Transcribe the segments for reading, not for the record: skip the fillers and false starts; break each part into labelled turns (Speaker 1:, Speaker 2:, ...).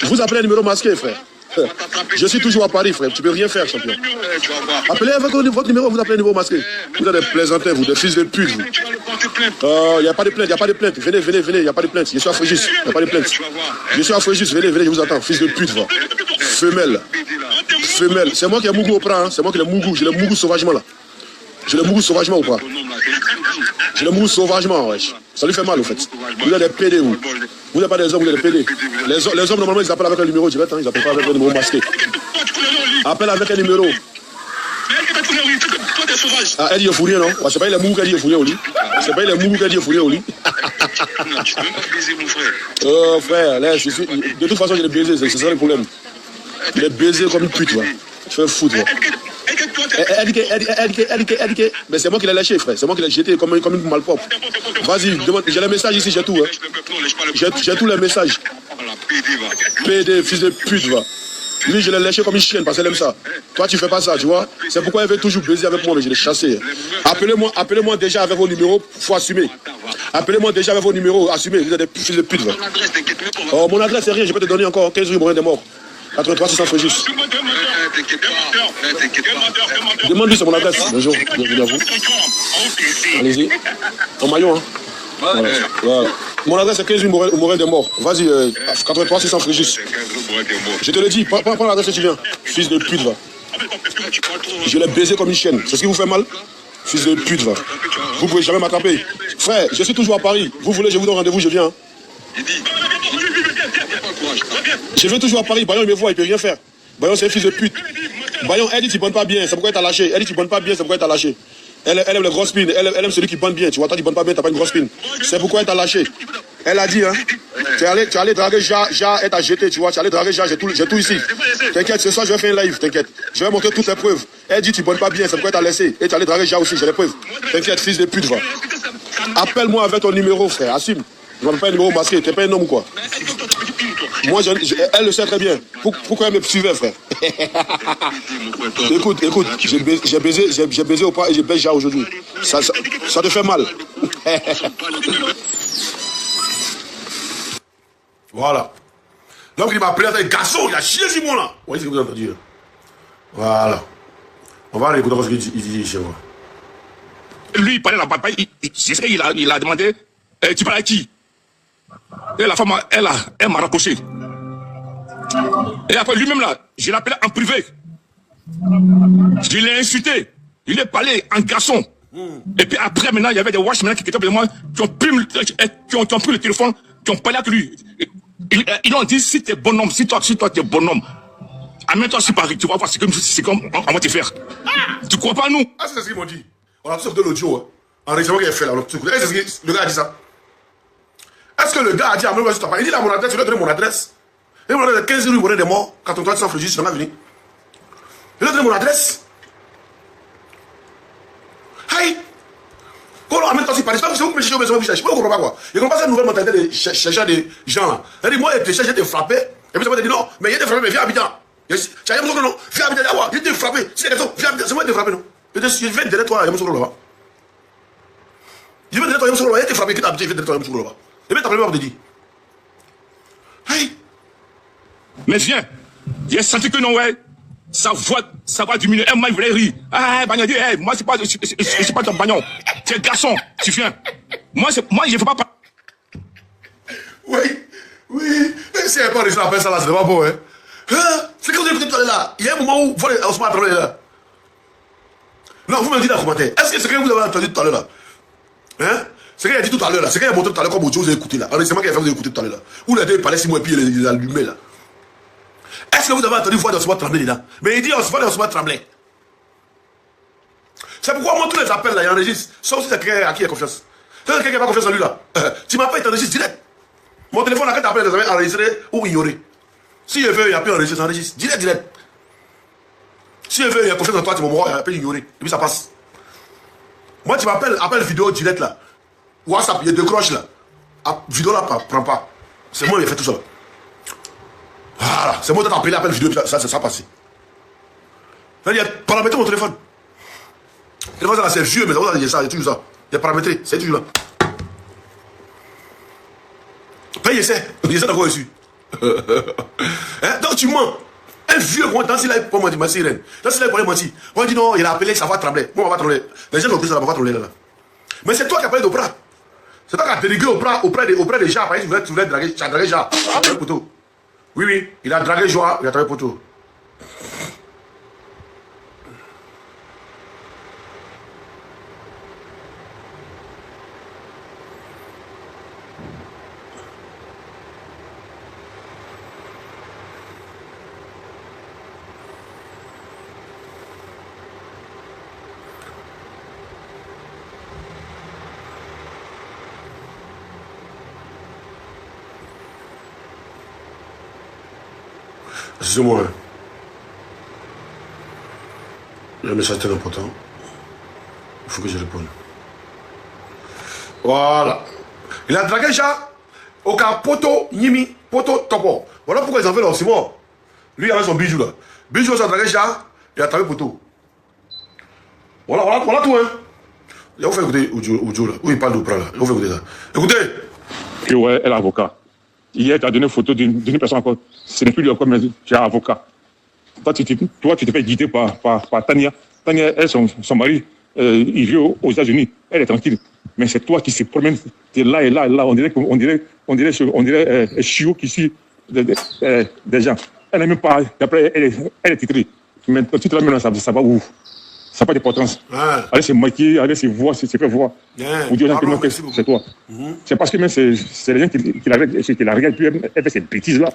Speaker 1: Vous appelez un numéro masqué, frère. Je suis toujours à Paris, frère. Tu peux rien faire, champion. Appelez avec votre numéro, vous appelez un numéro masqué. Vous êtes des plaisantins, vous, des fils de pute, vous. Il n'y a pas de plainte, il n'y a pas de plainte. Venez, il n'y a pas de plainte. Je suis à Frégis, il n'y a pas de plainte. Je suis à Frégis, venez, je vous attends. Fils de pute, va. Femelle. Femelle. C'est moi qui ai Mougou au prat, hein. C'est moi qui ai Mougou. J'ai le Mougou sauvagement, là. J'ai le Mougou sauvagement ou pas? J'ai le Mougou sauvagement, wesh. Ça lui fait mal, au fait. Vous êtes des PD, vous. Vous n'êtes pas des hommes, vous êtes des PD. Les hommes, normalement, ils appellent avec un numéro direct, hein. Ils n'appellent pas avec un numéro masqué. Appelle avec un numéro. Ah, elle dit fournier, non? C'est pas les Mougou qui a dit fournier au lit. C'est pas les Mougou qui a dit fournier au lit. Oh, frère, là, je suis... De toute façon, il est baisé, c'est ça le problème. Il est baisé comme une pute, va. Tu fais foutre, va. Mais c'est moi qui l'ai lâché, frère. C'est moi qui l'ai jeté comme une malpropre. Vas-y, demande. J'ai les messages ici, j'ai tout. Hein. J'ai tous les messages. PD, fils de pute, va. Lui, je l'ai lâché comme une chienne parce qu'elle aime ça. Toi, tu fais pas ça, tu vois. C'est pourquoi elle veut toujours baiser avec moi, mais je l'ai chassé. Appelez-moi déjà avec vos numéros, faut assumer. Appelez-moi déjà avec vos numéros, assumez. Vous êtes des fils de pute, va. Oh, mon adresse, c'est rien, je peux te donner encore 15 rue Morin des Morts. 83 600 Frégis. Demande-lui sur mon adresse. Bonjour, bienvenue à vous. Allez-y. En maillot, hein. Voilà. Mon adresse est 15 rue Morin des Morts. Vas-y, 83 600 Frégis. Je te le dis, prends l'adresse et tu viens. Fils de pute, va. Je l'ai baisé comme une chienne. C'est ce qui vous fait mal? Fils de pute, va. Vous pouvez jamais m'attraper. Frère, je suis toujours à Paris. Vous voulez, je vous donne rendez-vous, je viens. Je vais toujours à Paris. Bayon, il me voit, il peut rien faire. Bayon, c'est un fils de pute. Bayon, elle dit tu bandes pas bien, c'est pourquoi elle t'a lâché. Elle dit tu bandes pas bien, c'est pourquoi elle t'a lâché. Elle aime les grosses spines. Elle aime celui qui bande bien. Tu vois, toi, tu bandes pas bien, t'as pas une grosse spine. C'est pourquoi elle t'a lâché. Elle a dit, hein. Tu es allé draguer Ja, elle t'a jeté, tu vois. Tu es allé draguer Ja, j'ai tout ici. T'inquiète, ce soir, je vais faire un live, t'inquiète. Je vais montrer toutes les preuves. Elle dit tu bandes pas bien, c'est pourquoi elle t'a laissé. Et tu es allé draguer Ja aussi, j'ai les preuves. T'inquiète, fils de pute, va. Appelle-moi avec ton numéro, frère, assume. Je ne m'appelle pas un numéro masqué, t'es pas un homme ou quoi? Moi, elle le sait très bien. Pourquoi elle me suivait, frère? Écoute, j'ai baisé au pas et j'ai baisé Ja aujourd'hui. Ça te fait mal. Voilà. Donc il m'a appelé avec un garçon, il a chié sur moi là. Vous voyez ce que vous avez entendu? Voilà. On va aller écouter ce qu'il dit chez moi.
Speaker 2: Lui, il parlait là-bas, il a demandé, tu parles à qui? Et la femme, elle m'a raccroché. Et après, lui-même là, je l'ai appelé en privé. Je l'ai insulté. Il est parlé en garçon. Et puis après, maintenant, il y avait des watchmen qui étaient avec moi, qui ont pris le téléphone, qui ont parlé avec lui. Ils ont dit, si t'es bonhomme, si toi t'es bonhomme, amène-toi sur Paris, tu vas voir, c'est comme on va te faire. Tu crois pas à nous?
Speaker 1: Ah, c'est ce qu'ils m'ont dit. On a tous sorti de l'audio, hein. Enregistrement qu'il a fait là. Est-ce que le gars a dit ça? Est-ce que le gars a dit à moi, il dit là mon adresse, je lui ai donné mon adresse. Et mon adresse, 15 rue Morin des Morts, 83 100 Frégis, je suis venu. Je lui ai donné mon adresse. Hey! Quand on amène toi sur Paris, c'est vous qui me cherchez au besoin, vous cherchez. Pourquoi vous ne comprenez pas quoi? Il commence à une nouvelle mentalité de chercher des gens là. Elle dit, moi, je te cherche, je t'ai frappé. Et puis ça m'a dit, non, mais il t'ai frappé, mais viens habitant. Tu as rien non, viens habitant, je t'ai frappé. Si c'est quelque chose, viens habitant, c'est moi qui t'ai frappé, non? Je vais derrière toi, il y a mon solo là-bas. Je vais derrière toi, il y a mon solo là-bas. Il t'ai frappé, qui t'a habité, je vais derrière toi, il y a mon solo là-bas. Et bien, t'as pas de dire. Hey!
Speaker 2: Mais viens, j'ai senti que non, ouais, ça va diminuer. Moi, il voulait rire. Ah, Bagnon dit, hey, moi, c'est pas ton Bagnon. Tu es garçon, tu viens. Moi, je ne fais pas.
Speaker 1: Oui. Si elle n'est pas réussi à faire ça là, c'est pas bon, hein. C'est quand vous écoutez tout à l'heure là. Il y a un moment où vous allez se mettre là. Non, vous me dites dans le commentaire. Est-ce que c'est ce que vous avez entendu tout à l'heure là? Hein? C'est ce qu'il a dit tout à l'heure là. C'est ce qu'il a montré tout à l'heure comme audio, vous avez écouté là. C'est moi qui ai fait vous écouter tout à l'heure là. Où il a dit, il parlait 6 mois et puis il les a allumés là. Est-ce que vous avez entendu voix d'Osman trembler dedans? Mais il dit Osman trembler. C'est pourquoi moi tous les appels là, il enregistre. Sauf si c'est quelqu'un à qui il a confiance. Si c'est quelqu'un qui n'a pas confiance en lui là, tu m'appelles, il t'enregistre direct. Mon téléphone là, quand tu appelles, il est enregistré ou ignoré. Si il veut, il n'y a plus enregistré, enregistre. Direct. Si il veut, il a confiance en toi, tu m'envoies, il a plus ignoré. Et puis ça passe. Moi tu m'appelles, appelle vidéo direct là. WhatsApp, il décroche là. Vidéo là, prends pas. C'est moi qui ai fait tout ça. Voilà, c'est moi qui t'ai appelé, appel vidéo, ça passe. Il y a paramétré mon téléphone. Le téléphone là, c'est vieux, mais il y a ça, il y a toujours ça. Il y a paramétré, c'est toujours là. Paye, il essaie d'accord dessus. Hein? Donc tu mens. Un vieux roi, dans ce là, pour mentir, ma sirène. Dans ce là, pour mentir. On dit non, il a appelé, ça va trembler. Moi, on va trembler. Les gens ont pris ça, ça va trembler là. Mais c'est toi qui as parlé d'Oprah. C'est toi qui as dénigré Oprah auprès des gens. Par exemple, tu voulais draguer, tu as dragué Jean. Oui, oui, il a dragué Joa, il a travaillé poteau. Excusez-moi. Il y a un message très important. Il faut que je réponde. Voilà. Il a dragué ça. Au cas poto, Nimi, poto, topo. Voilà pourquoi ils en veulent aussi mort. Lui, il avait son bijou là. Bijou, ça a dragué ça. Il a travaillé poto. Voilà tout, hein. Il va faire écouter Oudjo là. Où il parle d'Oprah là. Il va faire écouter ça. Écoutez.
Speaker 2: Que ouais, elle est avocat. Hier, tu as donné une photo d'une personne encore. Ce n'est plus lui encore, mais tu es avocat. Toi, tu te fais guider par Tania. Tania, elle, son mari, il vit aux États-Unis. Elle est tranquille. Mais c'est toi qui se promène. Tu es là et là et là. On dirait chiot qui suit des gens. Elle n'est même pas. Après, elle est titrée. Mais quand tu te la mets là, ça va où? Ça n'a pas d'importance. Elle s'est maquillée, elle s'est voir, c'est fait voir. Vous dites que c'est toi. C'est parce que même c'est les gens qui la regardent, puis elle fait ces bêtises-là.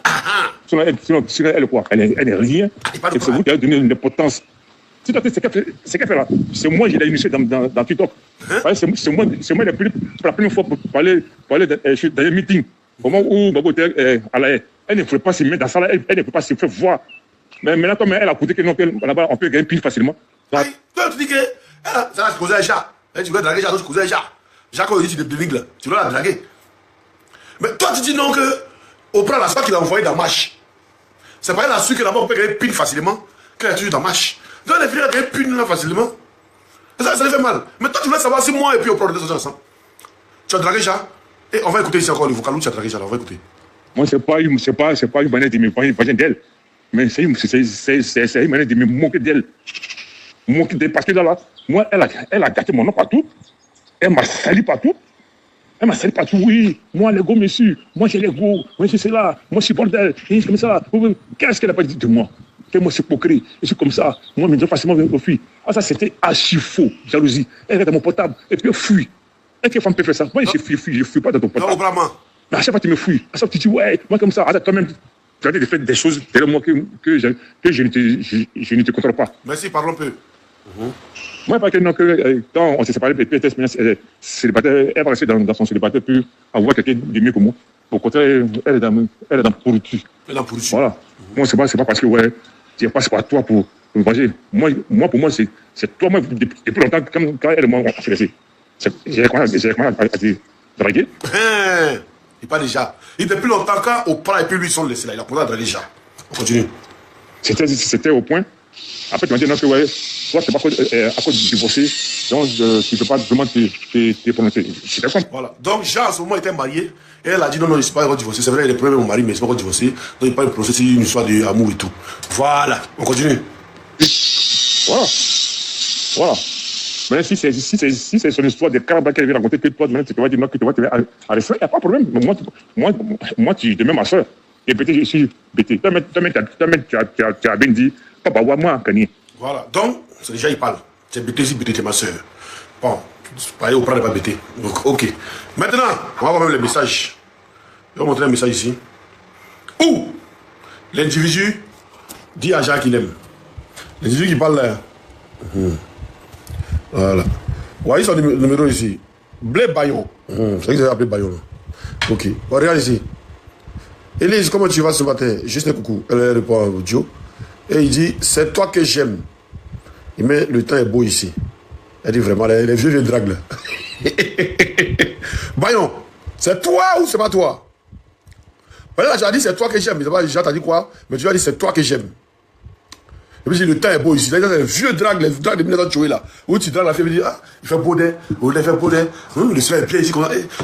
Speaker 2: Sinon, elle quoi? Elle n'est rien. Et c'est vous qui avez donné une importance. C'est qu'elle fait là. C'est moi qui l'ai initié dans TikTok. C'est moi pour la première fois pour parler dans un meeting. Au moment où Babo était à la haie. Elle ne pouvait pas se mettre dans ça là, elle ne pouvait pas se faire voir. Mais maintenant, comme elle a coûté que là-bas, on peut gagner plus facilement.
Speaker 1: Toi, tu dis que ça va se causer un chat. Tu veux draguer Jacques, tu causes un chat. Jacques, il dit tu te là. Tu dois la draguer. Mais toi, tu dis non que Oprah, là, c'est pas qu'il a envoyé dans Mash. C'est pas elle a su que là-bas, on peut gagner pile facilement, qu'elle est toujours dans Mash. Donc, elle est venue gagner pile là facilement. Ça lui fait mal. Mais toi, tu voulais savoir si moi et puis Oprah, on était ensemble. Tu as dragué Jacques. Et on va écouter ici encore le vocal où tu as dragué Jacques. On va écouter.
Speaker 2: Moi, c'est pas une manière de me parler d'elle. Mais c'est une manière de me moquer d'elle. Parce que là, moi, elle a gâté mon nom partout. Elle m'a sali partout. Oui. Moi, les gars, monsieur. Moi, j'ai les gars. Moi, c'est là. Moi, je suis bordel. C'est comme ça. Qu'est-ce qu'elle n'a pas dit de moi? Que moi, c'est hypocrite. Je suis comme ça. Moi, je me donne facilement aux filles. Ah, ça, c'était archi faux. Jalousie. Elle regarde mon portable. Et puis, elle fuit. Et quelle femme peut faire ça? Moi, je fuis pas dans ton portable.
Speaker 1: Non, vraiment.
Speaker 2: Mais à chaque fois, tu me fuis. À chaque fois, tu dis, ouais, moi, comme ça. Toi-même, tu as fait des choses derrière moi que je ne te contrôle pas.
Speaker 1: Merci, parlons un peu.
Speaker 2: Moi, parce que quand on s'est séparés, elle va rester dans son célibataire pour avoir quelqu'un de mieux que moi. Au contraire, elle est dans pourriture.
Speaker 1: Elle est dans pourriture.
Speaker 2: Voilà. Moi, c'est pas parce que ouais, tu passes par toi pour me venger. Moi, pour moi, c'est toi, moi, depuis longtemps, quand elle et moi, on s'est laissé. J'ai commencé à te draguer.
Speaker 1: Il parle déjà. Et depuis longtemps, quand Oprah et puis lui sont laissés là, il a commencé à draguer déjà. On continue.
Speaker 2: C'était au point. Après, tu m'as dit non, que ouais, toi, c'est pas à cause du divorcé, donc tu ne peux pas vraiment te prononcer. C'était comme.
Speaker 1: Voilà. Donc, Jean, à ce moment, était marié. Et elle a dit non, je ne suis pas encore divorcé. C'est vrai, il est premier mon mari, mais je ne suis pas encore divorcé. Donc, il parle de procès, c'est une histoire d'amour et tout. Voilà. On continue.
Speaker 2: Voilà. Mais si c'est son histoire de carabas qu'elle vient raconter, que toi, maintenant, tu vas dire non, que tu vas te arrêter, il n'y a pas de problème. Moi, tu es même ma soeur. Et peut-être je suis bêté. Toi-même, tu as bien dit, papa, moi, Kanye.
Speaker 1: Voilà. Donc, c'est déjà, il parle. Tu es bêté, si bêté, tu es ma soeur. Bon, pareil, Oprah n'est pas bêté. Donc, ok. Maintenant, on va voir même les messages. Je vais vous montrer un message ici. Où l'individu dit à Jacques qu'il aime. L'individu qui parle là. Voilà. Vous voyez son numéro ici. Blé Bayon. C'est vrai que j'ai appelé Bayon. Ok. Regarde ici. Élise, comment tu vas ce matin? Juste un coucou. Elle répond à audio. Et il dit, c'est toi que j'aime. Il met, le temps est beau ici. Elle dit vraiment, les vieux draguent là. Bayon, c'est toi ou c'est pas toi? Là, j'ai dit, c'est toi que j'aime. Déjà, t'as dit quoi? Mais tu as dit, c'est toi que j'aime. Et puis le temps est beau ici. Là, c'est un vieux drag, les drags de 1900 là. Où tu dragues la fille, tu dis, ah, il fait beau d'air, il fait beau d'air. Le soleil est bien ici,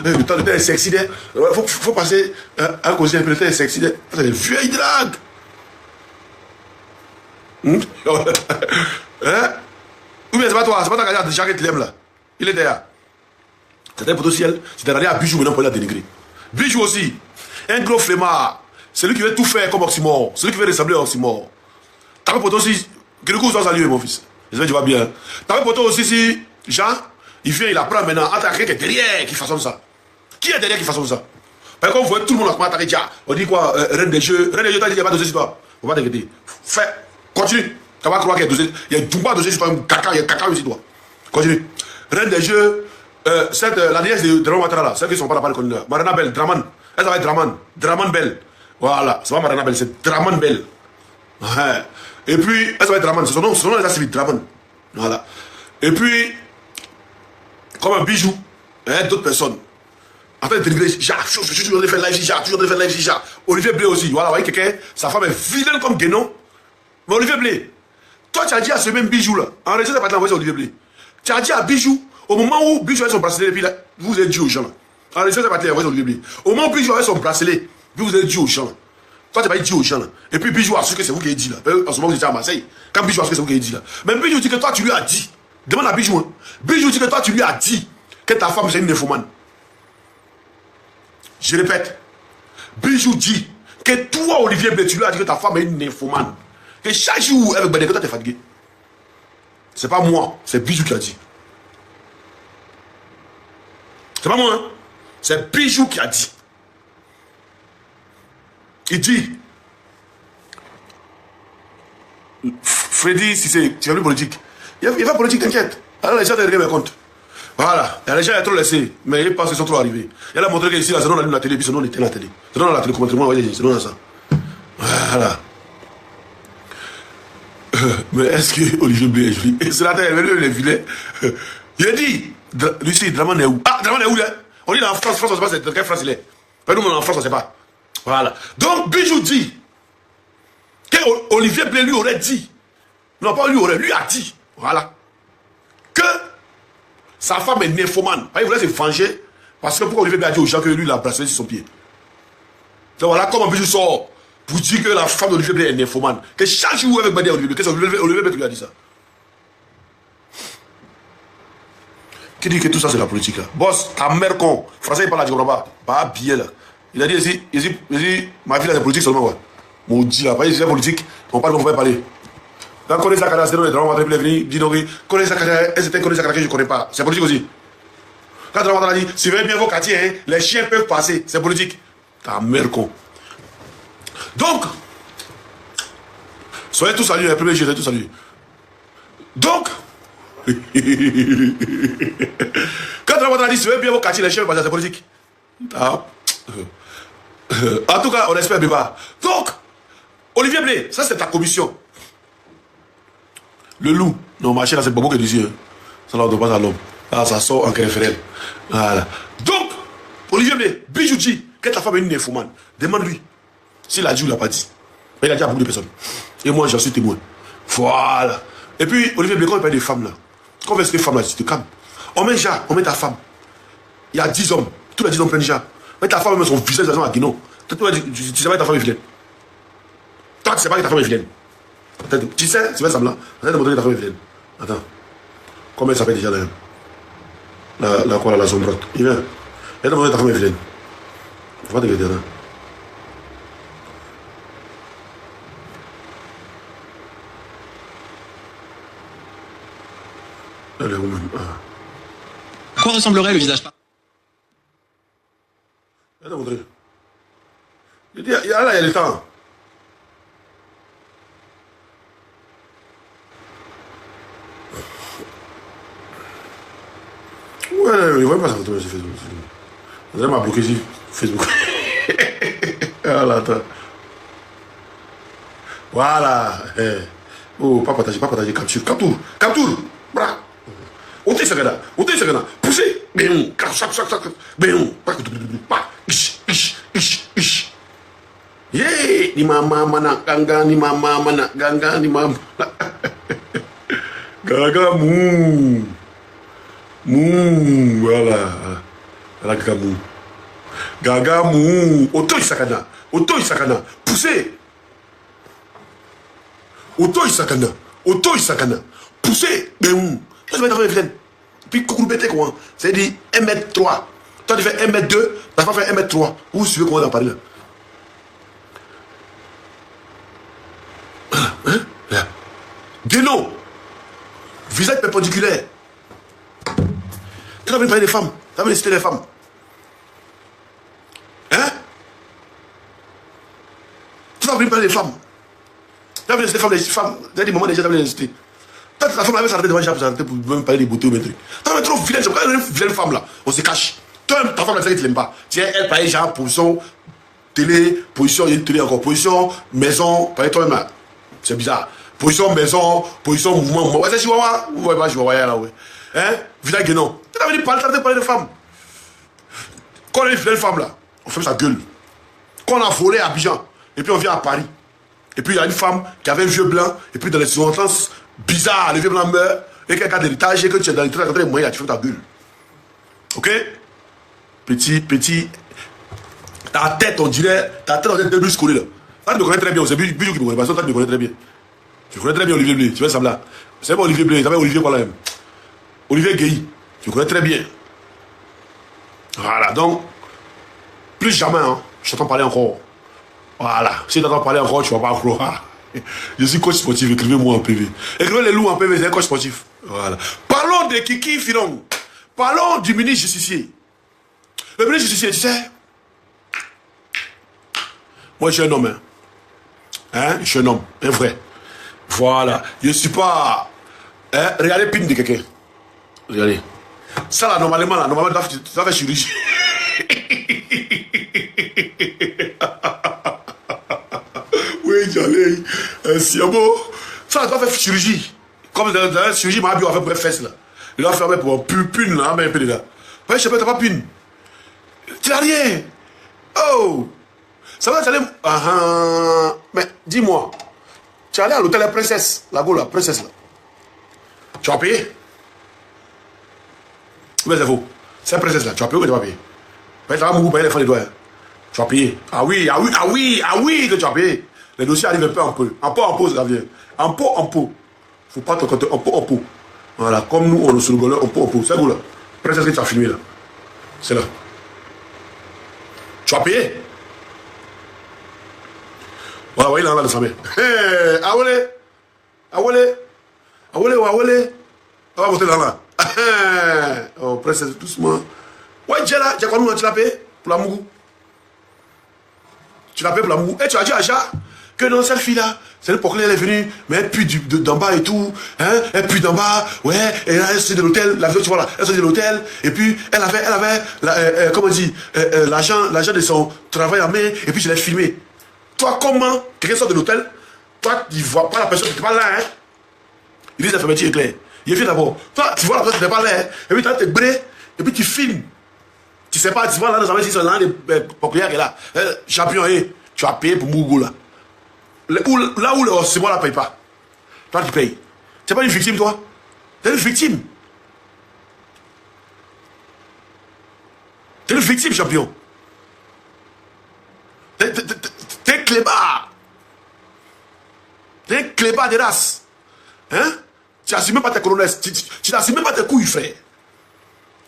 Speaker 1: le temps est sexy d'air. Faut passer à causer un peu, le temps est sexy d'air. C'est des vieux drags. Hein? Ou bien c'est pas toi, c'est pas ta carrière de Jacques qui l'aime là. Il est derrière. C'est un potentiel. C'est d'aller à Bijou maintenant pour la dénigrer. Bijou aussi. Un gros flemmard. Celui qui veut tout faire comme Oxymore. Celui qui veut ressembler à Oxymore. T'as un poteau aussi. Que le coup soit salué, mon fils. J'espère que tu vas bien. T'as un poteau aussi si Jean, il vient, il apprend maintenant. Ah, t'as quelqu'un qui est derrière qui façonne ça. Qui est derrière qui façonne ça? Parce qu'on voit tout le monde à attaquer. On dit quoi? Reine des jeux. Reine des jeux, t'as dit qu'il n'y a pas de dossier sur toi. Faut pas t'inquiéter. Fais. Continue. Tu vas croire qu'il y a dossier. Il y a tout pas de dossier sur toi. Il y a caca aussi, toi. Continue. Reine des jeux. La nièce de Draman Ouattara là, celles qui ne sont pas là-bas connues là. Marana Bell, Draman. Elle s'appelle Draman. Draman Bell. Voilà, c'est pas Marana Bell, c'est Draman Bell. Ouais. Et puis, elle s'appelle Draman. Son nom est assez vite, Draman. Voilà. Et puis, comme un bijou, d'autres personnes. En train de dénigrer, Jacques, je suis toujours en train de faire live, Jacques, toujours en train de faire live, Jacques. Olivier Blé aussi. Voilà, vous voyez quelqu'un, sa femme est vilaine comme Guénon. Mais Olivier Blé, toi tu as dit à ce même bijou là, en réalité, tu n'as pas envoyé Olivier Blé. Tu as dit à Bijou, au moment où Bijou avait son bracelet, et puis là, vous êtes dû aux gens là. En réalité, tu n'as pas envoyé Olivier Blé. Au moment où Bijou avait son bracelet, puis vous êtes dû aux gens là. Toi, tu n'as pas dit aux gens là. Et puis Bijou a su que c'est vous qui avez dit là. En ce moment, vous étiez à Marseille. Quand Bijou a su que c'est vous qui avez dit là. Mais Bijou dit que toi, tu lui as dit. Demande à Bijou. Hein. Bijou dit que toi, tu lui as dit que ta femme, c'est une nymphomane. Je répète. Bijou dit que toi, Olivier Blé, tu lui as dit que ta femme est une nymphomane. Que chaque jour, avec Badé, que toi, tu es fatigué. C'est pas moi, c'est Bijou qui a dit. C'est pas moi, hein. C'est Bijou qui a dit. Il dit, Freddy, si c'est, tu as vu politique. Il fait politique, t'inquiète. Alors les gens ne rien compte. Voilà. Les gens ont trop laissé, mais ils pensent qu'ils sont trop arrivés. Il a montré qu'ici, c'est non la télé, puis c'est non était la télé. C'est non la télécommandement, c'est non ça. Voilà. Mais est-ce que Olivier Blé est joli? Et c'est la tête, il est vilain. Il a dit, Lucie, Draman est où? Ah, Draman est où là? On dit en France, France, on ne sait pas quelle France il est. Mais nous, en France, on ne sait pas. Voilà. Donc, Bijou dit que Olivier Blé lui aurait dit, non pas lui aurait, lui a dit, voilà, que sa femme est nymphomane. Il voulait se venger parce que pourquoi Olivier Blé a dit aux gens que lui, il a bracelet sur son pied. Donc voilà comment Bijou sort pour dire que la femme d'Olivier Blé est nymphomane. Que chaque jour avec Badé Olivier Blé, qu'est-ce que Olivier Blé lui a dit ça? Qui dit que tout ça c'est la politique là? Boss, ta mère con. Français il parle là, tu comprends pas? Pas bien là. Il a dit ici, ma fille là c'est politique seulement quoi. Maudit là, pas ici c'est politique, on parle qu'on ne peut pas parler. Quand on connaît Zakara, c'est le drame, il est venu, dit donc, connaît Zakara, et c'était connaît Zakara que je ne connais pas. C'est politique aussi. Quand le drame a dit, si vous voulez bien vos quartiers, hein, les chiens peuvent passer, c'est politique. Ta mère con. Donc, soyez tous salués, le premier jour, soyez tous salués. Donc, quand on a dit, si vous voulez bien vos quartiers, les chiens peuvent passer, c'est politique. Ah. En tout cas, on espère bien pas. Donc, Olivier Blé, ça c'est ta commission. Le loup, non, marché là, c'est pas beaucoup que tu hein. Ça ne doit pas à l'homme. Ah, ça sort en référent. Voilà. Donc, Olivier Blé, Bijou dit que ta femme est une nymphomane. Demande-lui s'il a dit ou il n'a pas dit. Mais il a dit à beaucoup de personnes. Et moi, j'en suis témoin. Voilà. Et puis, Olivier Blé, quand il parle des femmes là, quand on fait ces femmes là, tu te calmes. On met Jacques, on met ta femme. Il y a 10 hommes. Tous les 10 hommes prennent Jacques. Mais ta femme met son visage à Guinon. Tu sais pas que ta femme est vilaine. Toi, tu sais pas que ta femme est vilaine. Tu sais, c'est pas ça là. Arrête de montrer que ta femme est vilaine. Attends. Comment elle s'appelle déjà là? La zone droite. Il vient. Arrête de montrer que ta femme est vilaine. Faut pas te guetter là. Elle est où même?
Speaker 3: À quoi ressemblerait le visage?
Speaker 1: Arrête de montrer. Il dit, là, il y a le temps. Ouais, il ne voit pas sa photo sur Facebook. On m'a bloqué sur Facebook. Voilà, attends. Voilà. Oh, pas partager, capture. Capture. Bra. On te fait ça. Poussez. Chaque. Yeah, ni mama mana ganga, ni mama mana ganga, ni mama. Gaga mou. Mou, voilà. Voilà gaga mou. Gaga mou. Auto Isakana. Auto Isakana. Poussez. Auto Isakana. Auto Isakana. Poussez. Mais où? Ça se met dans le frein. Puis coucou bête quoi. C'est dit 1m3. Toi tu fais 1m2. Ta femme fait 1m3. Où tu veux qu'on va en parler là? Hein? Là. Guénon. Visage perpendiculaire. Tu as envie de parler des femmes. Tu as envie de citer les femmes. Hein? Tu as envie de parler des femmes. Tu as envie de citer les femmes. Tu as des moments déjà, tu as envie de citer. Toi, la femme avait s'arrêter devant Jean pour même parler des beautés ou des trucs. Tu as trop vilaine. C'est quand une vilaine femme là. On se cache. Toi, ta femme, elle ne l'aime pas. Tiens, elle parlait genre position télé, position télé encore, position maison. Parlait toi-même là. C'est bizarre. Position maison, position mouvement. Ouais, c'est Chihuahua. Vous voyez pas Chihuahua là, ouais. Hein? Village Guénon. Tu as envie de parler de femmes. Quand on est une vilaine femme là, on ferme sa gueule. Quand on a volé à Abidjan, et puis on vient à Paris, et puis il y a une femme qui avait un vieux blanc, et puis dans les circonstances bizarres, le vieux blanc meurt, et quelqu'un a d'héritage, et que tu es dans l'héritage, quand tu es moyen, tu fermes ta gueule. Ok? Petit. Ta tête, on dirait, deux bus collés là. Ça, tu me connais très bien, c'est Bijou qui me connaît pas, ça, tu me connais très bien. Tu connais très bien Olivier Blé, tu vois ça là. C'est pas Olivier Blé, tu t'appelles Olivier quoi là même. Olivier Guéhi, tu connais très bien. Voilà, donc, plus jamais, hein, je t'entends parler encore. Voilà, si tu t'entends parler encore, tu vas pas croire. Je suis coach sportif, écrivez-moi en PV. Écrivez les loups en PV, c'est un coach sportif. Voilà. Parlons de Kiki Filon. Parlons du ministre justicier. Le ministre justicier, tu sais, moi je suis un homme, hein, je suis un homme, un vrai. Voilà, je ne suis pas... Hein? Regardez pin de quelqu'un. Regardez. Ça là, normalement, tu dois faire chirurgie. Oui, j'allais. C'est beau. Ça, tu dois faire chirurgie. Comme dans la chirurgie, ma bio a fait pour les fesses là. Il a fait pour un pune là, mais un peu de là. Ouais, je sais pas, t'as pas pune. Tu n'as rien. Oh. Ça va, tu allais... Mais dis-moi. Tu es allé à l'hôtel La Princesse, la go, la princesse là. Tu as payé? Mais c'est faux. C'est la princesse là, tu as payé ou tu n'as pas payé? Tu vas mourir payer les fonds des doigts. Tu as payé. Ah oui, que tu as payé. Les dossiers arrivent un peu en peu. En pot, ça vient. En pot. Il ne faut pas te compter en pot. Voilà, comme nous, on est sur le goleur, en pot. C'est où là? Princesse que tu as filmé là. C'est là. Tu as payé? Voilà, voyez là, de sa mère. Awele. On va voter là. Oh, princesse, doucement. Ouais, j'ai là, tu l'as payé pour la mougou. Tu l'as payé pour la mougou. Et tu as dit à Aja que non, cette fille-là, c'est pour qu'elle est venue, mais elle pue d'en bas et tout. Hein? Elle pue d'en bas, ouais, et là, elle sortait de l'hôtel, tu vois là, elle sortait de l'hôtel, et puis elle avait comment on dit, l'argent de son travail en main, et puis je l'ai filmé. Toi, comment quelqu'un sort de l'hôtel, toi, tu ne vois pas la personne, tu n'es pas là, hein? Il dit, la fermeture est claire. Il fait d'abord. Toi, tu vois la personne, tu n'es pas là, hein? Et puis, tu as tes brés, et puis tu filmes. Tu ne sais pas, tu vois là, dans la maison, là, les propriétaires est là. Champion, tu as payé pour Mougou, là. Là où le receveur ne paye pas. Toi, tu payes. Tu n'es pas une victime, toi? Tu es une victime. Tu es une victime, champion. T'es clébard. T'es clébard de race. Hein? Tu n'assumes même pas tes colonnes. Tu n'assumes même pas tes couilles, frère.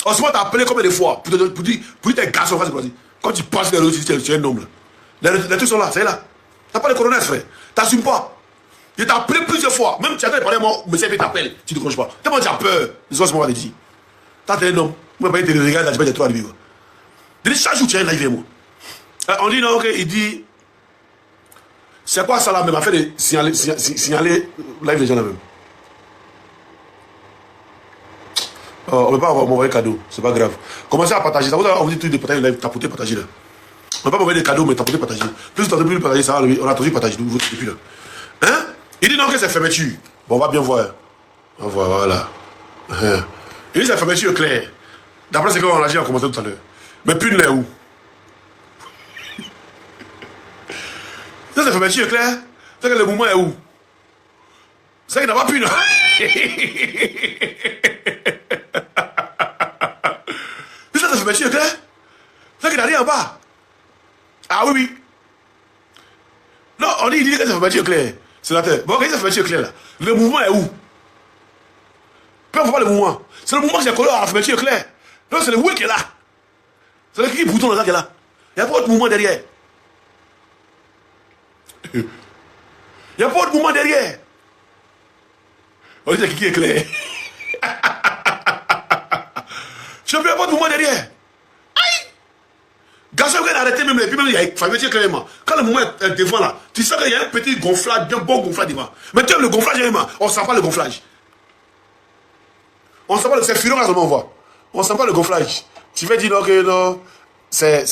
Speaker 1: En ce moment, t'as appelé combien de fois pour dire tes garçons. Quand tu passes les autres, tu es un homme. Là. Les trucs sont là, c'est là. T'as pas les colonnes, frère. T'assumes pas. Je t'ai appelé plusieurs fois. Même tu as parlé à moi, mais c'est t'appelle. Tu ne te connais pas. Tellement tu as peur. Les autres, moi, dit. T'as un homme. Moi, je vais te regarder, je vais te trouver. Je dis, chaque jour, tu es arrivé, moi. On dit non, ok, il dit. C'est quoi ça là même? A fait de signaler live les gens là même. On ne peut pas m'envoyer cadeau, c'est pas grave. Commencez à partager. Ça vous a envie de partager live, tapoter, partager là. On ne peut pas m'envoyer des cadeaux, mais tapoter, partager. Plus tu as plus partager ça, on a toujours partagé depuis là. Hein? Il dit non que c'est fermeture. Bon, on va bien voir. On va voir, voilà. Il dit c'est fermeture claire. D'après ce qu'on a dit en commentaire tout à l'heure. Mais puis là où? Ça, c'est fermeture claire. C'est que le mouvement est où? C'est qu'il n'a pas pu, non? Ça, c'est fermeture claire. C'est qu'il n'a rien en bas. Ah oui, oui. Non, on dit que c'est fermeture claire. Sénateur. Bon, qu'est-ce que c'est fermeture claire là? Le mouvement est où? Peu on voit le mouvement. C'est le mouvement qui est collé à la fermeture claire. Non, c'est le oui qui est là. C'est le qui bouton là qui est là. Il n'y a pas d'autre mouvement derrière. Il n'y a pas d'autre mouvement derrière. On dit que qui est clair. Je ne peux pas de mouvement derrière. Aïe! Garçon, il a arrêté même les puis même il y a fermeture clairement. Quand le mouvement est devant là, tu sais qu'il y a un petit gonflage, bien bon gonflage devant. Mais tu aimes le gonflage également. On ne sent pas le gonflage. On ne sent pas le. C'est fureur là, on voit. On ne sent pas le gonflage. Tu veux dire non, que non, c'est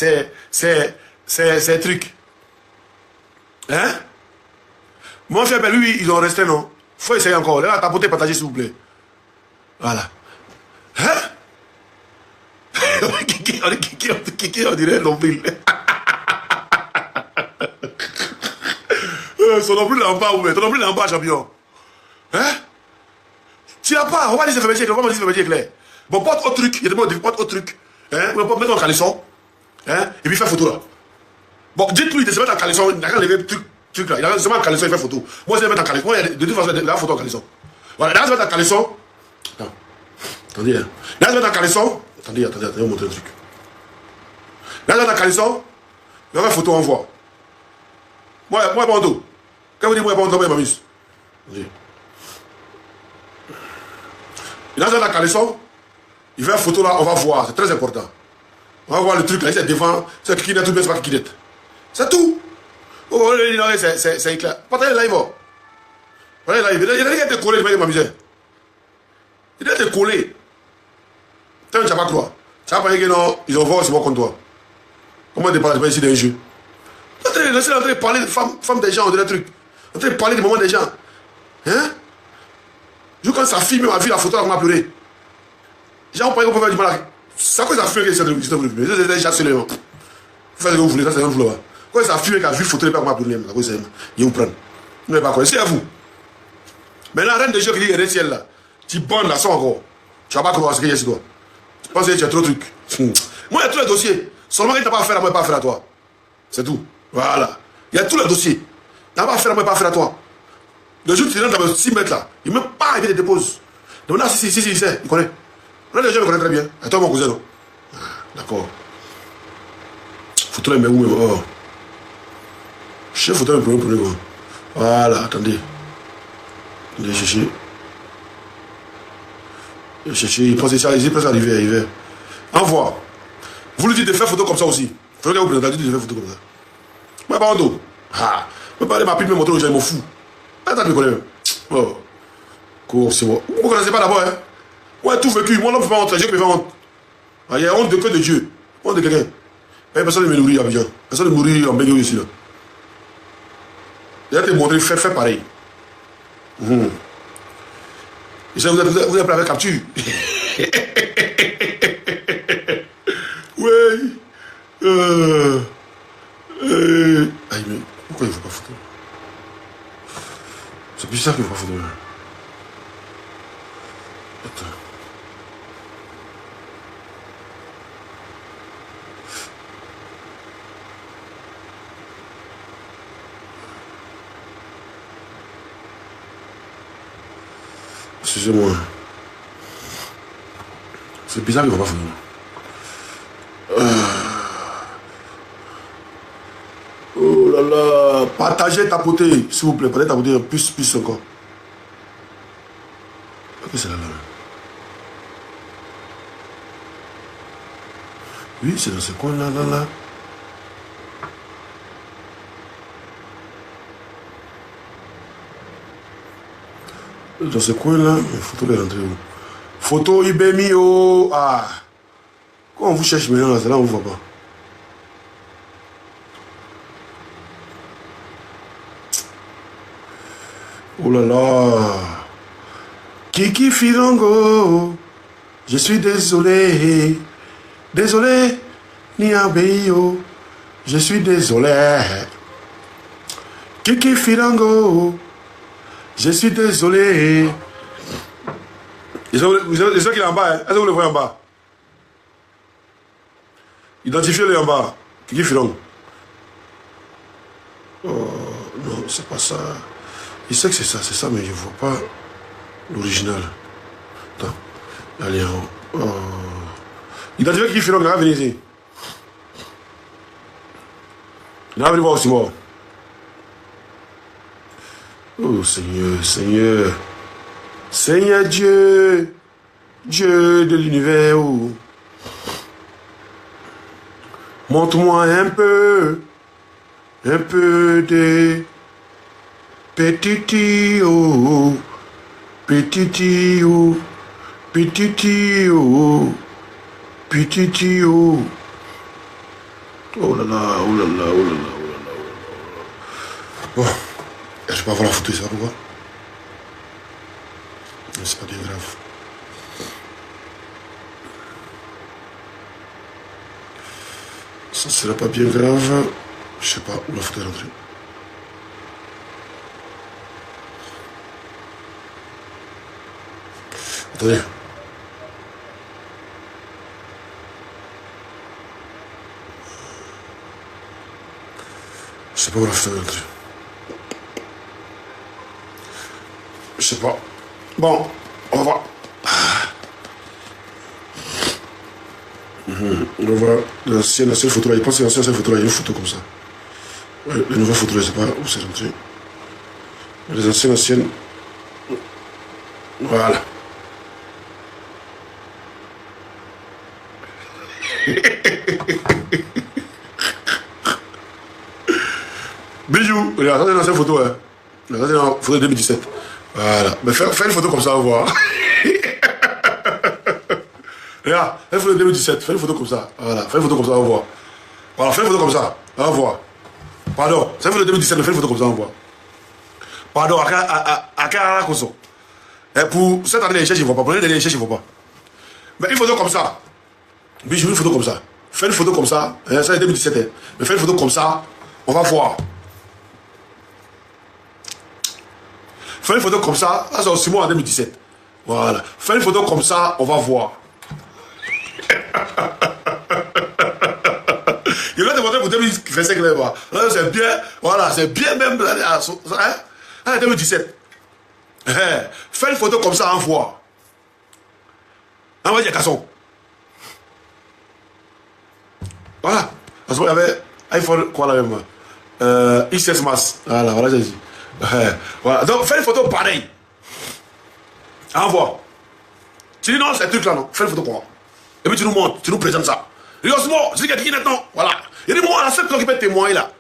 Speaker 1: truc. Hein? Mon frère, ben lui, ils ont resté, non? Faut essayer encore. Là, tapoter, partager, s'il vous plaît. Voilà. Hein? Kiki, on dirait nombril. Son nombril est en bas, ton nombril est en bas, champion. Hein? Tu n'as pas, on va dire que c'est fermeture, on va dire que c'est fermeture clair. Bon, porte autre truc, il y a des mots, porte autre truc. Hein? On va mettre en caleçon. Hein? Et puis faire photo là. Bon, dites-lui de se mettre en caleçon, il n'a qu'à lever le truc là. Il a se mettre en caleçon, il fait photo. Moi, je vais mettre en caleçon. Moi, de toute façon, il y a la photo en caleçon. Voilà, il a se mettre en caleçon. Attends. Attendez, hein. Il a se mettre en caleçon. Attendez, on va montrer un truc. Il a se mettre en caleçon. Il y aura une photo, on voit. Moi, Bando. Quand vous dites moi, Bando, moi, m'amuse. Il a se mettre en caleçon. Il fait une photo là, on va voir. C'est très important. On va voir le truc là, c'est devant. C'est qui n'est tout bien, c'est pas qui n'est. C'est tout. Oh, c'est éclair. Partagez le live. Partagez le live. Il a été collé, je vais m'amuser. Il a été collé. Tu n'as pas croire. Tu vas pas dire que non, ils ont volé, c'est bon contre toi. Comment tu parles ici d'un jeu? Tu es en train de parler de femmes des gens, de des trucs. Tu es en train de parler du moment des gens. Hein? Je quand sa fille m'a vu la photo, elle m'a pleuré. Les gens pensent qu'on peut faire du mal. C'est à cause de la fille qui est de filmer. C'est déjà seulement. Vous faites ce que vous voulez, ça c'est un vouloir. Quand c'est la fille qui a vu la photo, elle m'a pleuré. Il vous prendre. Vous n'avez pas quoi. C'est à vous. Mais la reine des jeux qui dit qu'il y a des ciels là, tu bonnes là, sans encore. Tu vas pas croire ce qu'il y a sur toi. Tu penses que tu as trop de trucs. Moi, il y a tous les dossiers. Seulement qu'il n'a pas à faire à moi, pas à faire à toi. C'est tout. Voilà. Il y a tous les dossiers. Il n'a pas à faire à moi, pas à faire à toi. Le jour où tu rentres dans 6 mètres là, il ne même pas arriver de dépose. Donc là, si, il sait, il connaît. Là, les gens me connaissent très bien. Et toi, mon cousin, non? D'accord. Photo là, mais où, mais oh. Je photo là, premier. Voilà, attendez. Attendez, chercher. Il pense que ça, il peut arriver. Envoie. Vous lui dites de faire photo comme ça aussi. Il faut que vous présentez de faire photo comme ça. Mais pas en dos. Ah. Mais pas ma pipe, me montrer aux gens, ils m'en fous. Attends, tu me connais. Oh. Cours, c'est bon. Vous ne connaissez pas d'abord, hein? Ouais, tout vécu. Moi, non, je ne peux pas montrer. Dieu peut faire honte. Il y a honte de que de Dieu. Honte de quelqu'un. Personne ne me nourrit à Abidjan. Personne ne me nourrit en Bégué ici, là. Il a été montré, fais pareil. Et ça, vous avez pris avec capture. Oui. Aïe, mais pourquoi il ne faut pas photo? C'est bizarre qu'il ne faut pas photo. Attends. Excusez-moi. C'est bizarre qu'il ne faut pas photo. Oh là là, partagez, tapotez, s'il vous plaît, partagez, tapotez, plus encore. Ok, c'est là. Oui, c'est dans ce coin là. Dans ce coin là, il faut les rentrer où? Photo Ibemi, oh, ah. Quand on vous cherche maintenant là, c'est là où on ne voit pas. Oh là là. Kiki Filongo. Je suis désolé. Désolé. Niabeyo. Je suis désolé. Kiki Firango. Je suis désolé. Les gens qui sont en bas, hein? Est-ce que vous le voyez en bas? Identifiez-le en bas. Kiki Firango. Oh, non, c'est pas ça. Il sait que c'est ça, mais je ne vois pas l'original. Attends, allez en haut. Oh. Identifiez Kiki Firango, il va venir ici. Il va venir voir aussi mort. Oh Seigneur, Seigneur, Seigneur Dieu, Dieu de l'univers, oh. Montre-moi un peu de petit oh, petit oh, petit oh, petit oh. Oh là là, oh là là, oh là là, oh là là, oh là là. Bon. Je vais pas avoir la photo, ça pourquoi? Mais c'est pas bien grave. Ça sera pas bien grave. Je sais pas où la photo est rentrée. Attendez. Je sais pas où la photo est rentrée. Je sais pas. Bon, on va voir. On va voir l'ancienne photo là. Je pense que l'ancienne photo là, il y a une photo comme ça. Ouais, la nouvelle photo là, je sais pas où c'est rentré. Les anciennes. Voilà. Bijou, regardez l'ancienne photo, hein. Regardez la photo de 2017. Voilà. Mais fais une photo comme ça, on va voir. Regarde, fais une photo de 2017, fais une photo comme ça. Voilà, fais une photo comme ça, on va voir. Voilà, fais une photo comme ça, on va voir. Pardon, c'est une photo de 2017, mais fais une photo comme ça, on va voir. Pardon, à Kara Koso. Pour cette année, les recherches, je ne vois pas. Pour les recherches, je ne vois pas. Mais une photo comme ça. Bijou, une photo comme ça. Fais une photo comme ça. Ça, c'est 2017. Mais fais une photo comme ça, on va voir. Fais une photo comme ça, c'est aussi moi en 2017. Voilà. Fais une photo comme ça, on va voir. Il va te montrer pour 2025 là. C'est bien, voilà, c'est bien même. Hein, 2017. Fais une photo comme ça, on voit. Envoie des cassons. Voilà. Parce qu'il y avait iPhone, quoi là même. XS Max. Voilà, voilà, j'ai dit. Voilà. Donc, fais une photo pareille. Envoie. Tu dis non, c'est un truc là, non. Fais une photo pour moi. Et puis tu nous montres, tu nous présentes ça. Il dit, c'est bon, c'est qui maintenant. Voilà. Il dit, moi, la seule qui peut témoigner là.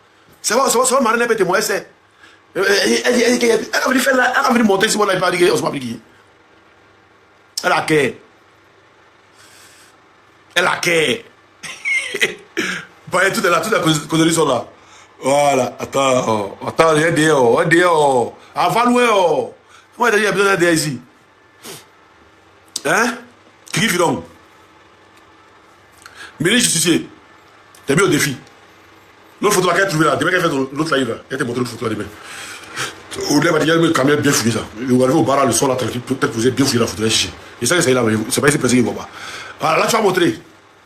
Speaker 1: C'est vrai, Marine peut témoigner, c'est. Elle a voulu faire là, elle a voulu monter si on n'a pas dit, on se m'a dit. Elle a qu'à. Elle a qu'à. Toutes les conneries sont là. Voilà, attends, il y a des oh, avant nous, oh. Moi, il y a besoin d'aider ici. Hein? Qui fait donc? Mais les justiciers, t'es bien au défi. L'autre photo là qu'elle a trouvée là, demain qu'elle fait l'autre live là, elle t'a montré l'autre photo là demain. Au début, il y a une caméra bien fouillée ça. Vous arrivez au bar là, le son là, tranquille, peut-être vous avez bien fouillé la photo là, chiché. Et ça, c'est là, c'est pas ici précis qui voit pas. Voilà, là, tu vas montrer.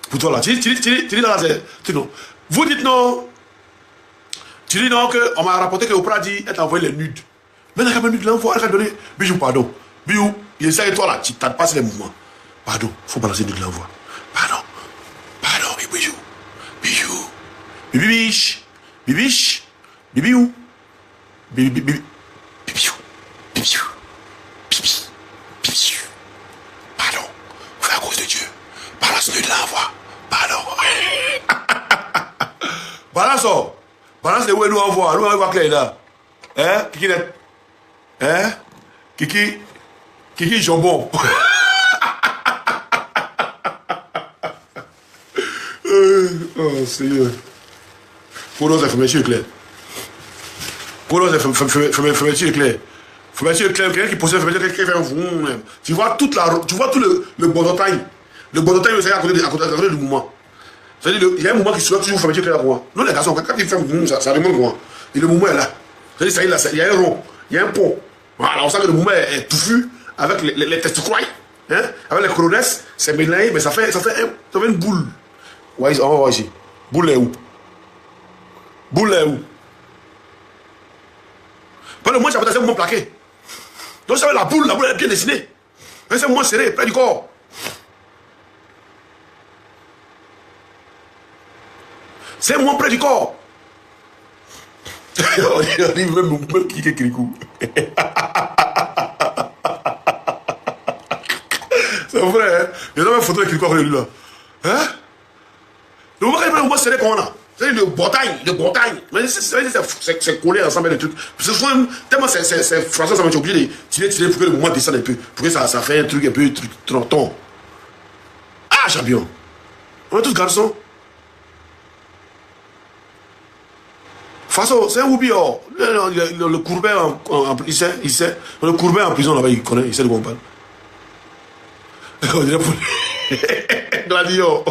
Speaker 1: Pour toi là, tu dis là, tu non. Vous dites non. Tu dis non, qu'on m'a rapporté que Oprah dit, elle t'a envoyé les nudes. Mais la caméra nude là, elle a donné. Bijou, pardon. Bijou, il essaie de toi là, tu passes les mouvements. Pardon, faut balancer nude l'envoi. Pardon, bijou. Bijou. Bibiche. Bibiche. Bibiou. Bibiou. Bibiou. Bibiou. Pardon, fais à cause de Dieu. Balance nude l'envoi. Pardon. Balance les où nous envoie. Nous envoie clair là. Hein? Kiki net. Hein? Kiki jambon. Oh Seigneur. Pour nous, c'est fermeture claire. Pour nous, c'est fermeture claire. Fermeture claire, quelqu'un qui possède fermeture claire, qui fait un vroom. Tu vois tout le bordotaille. Le bordotaille, c'est à côté du mouvement. C'est-à-dire, il y a un mouvement qui se voit toujours fermeture claire à moi. Nous, les garçons, quand il fait un vroom, ça remonte moi. Et le mouvement est là. C'est-à-dire, il y a un rond, il y a un pont. Voilà, on sent que le mouvement est touffu avec les testicules, hein, avec les coronesses, c'est mélangé, mais ça fait une boule. Ouais, on va voir ici. Boule est où? Boule est où? Parce que moi, j'avais un mouvement plaqué. Donc, ça la boule est bien dessinée. C'est un mouvement serré, près du corps. C'est un mouvement près du corps. On dit même qui est Kirikou. C'est vrai, hein? Il y a même une photo de Kirikou avec lui là. Hein? Le moment où moi serré comment là? C'est de Bretagne. Mais c'est collé ensemble les trucs. Tellement c'est français, ça m'a été obligé de tirer pour que le mouvement descende un peu. Pour que ça fait un truc un peu trotton. Ah, champion. On est tous garçons. Faso, c'est un oublié. Le Courbet, il sait. Le Courbet en prison là-bas, il connaît, il sait de quoi on parle. On dirait pour Gladio.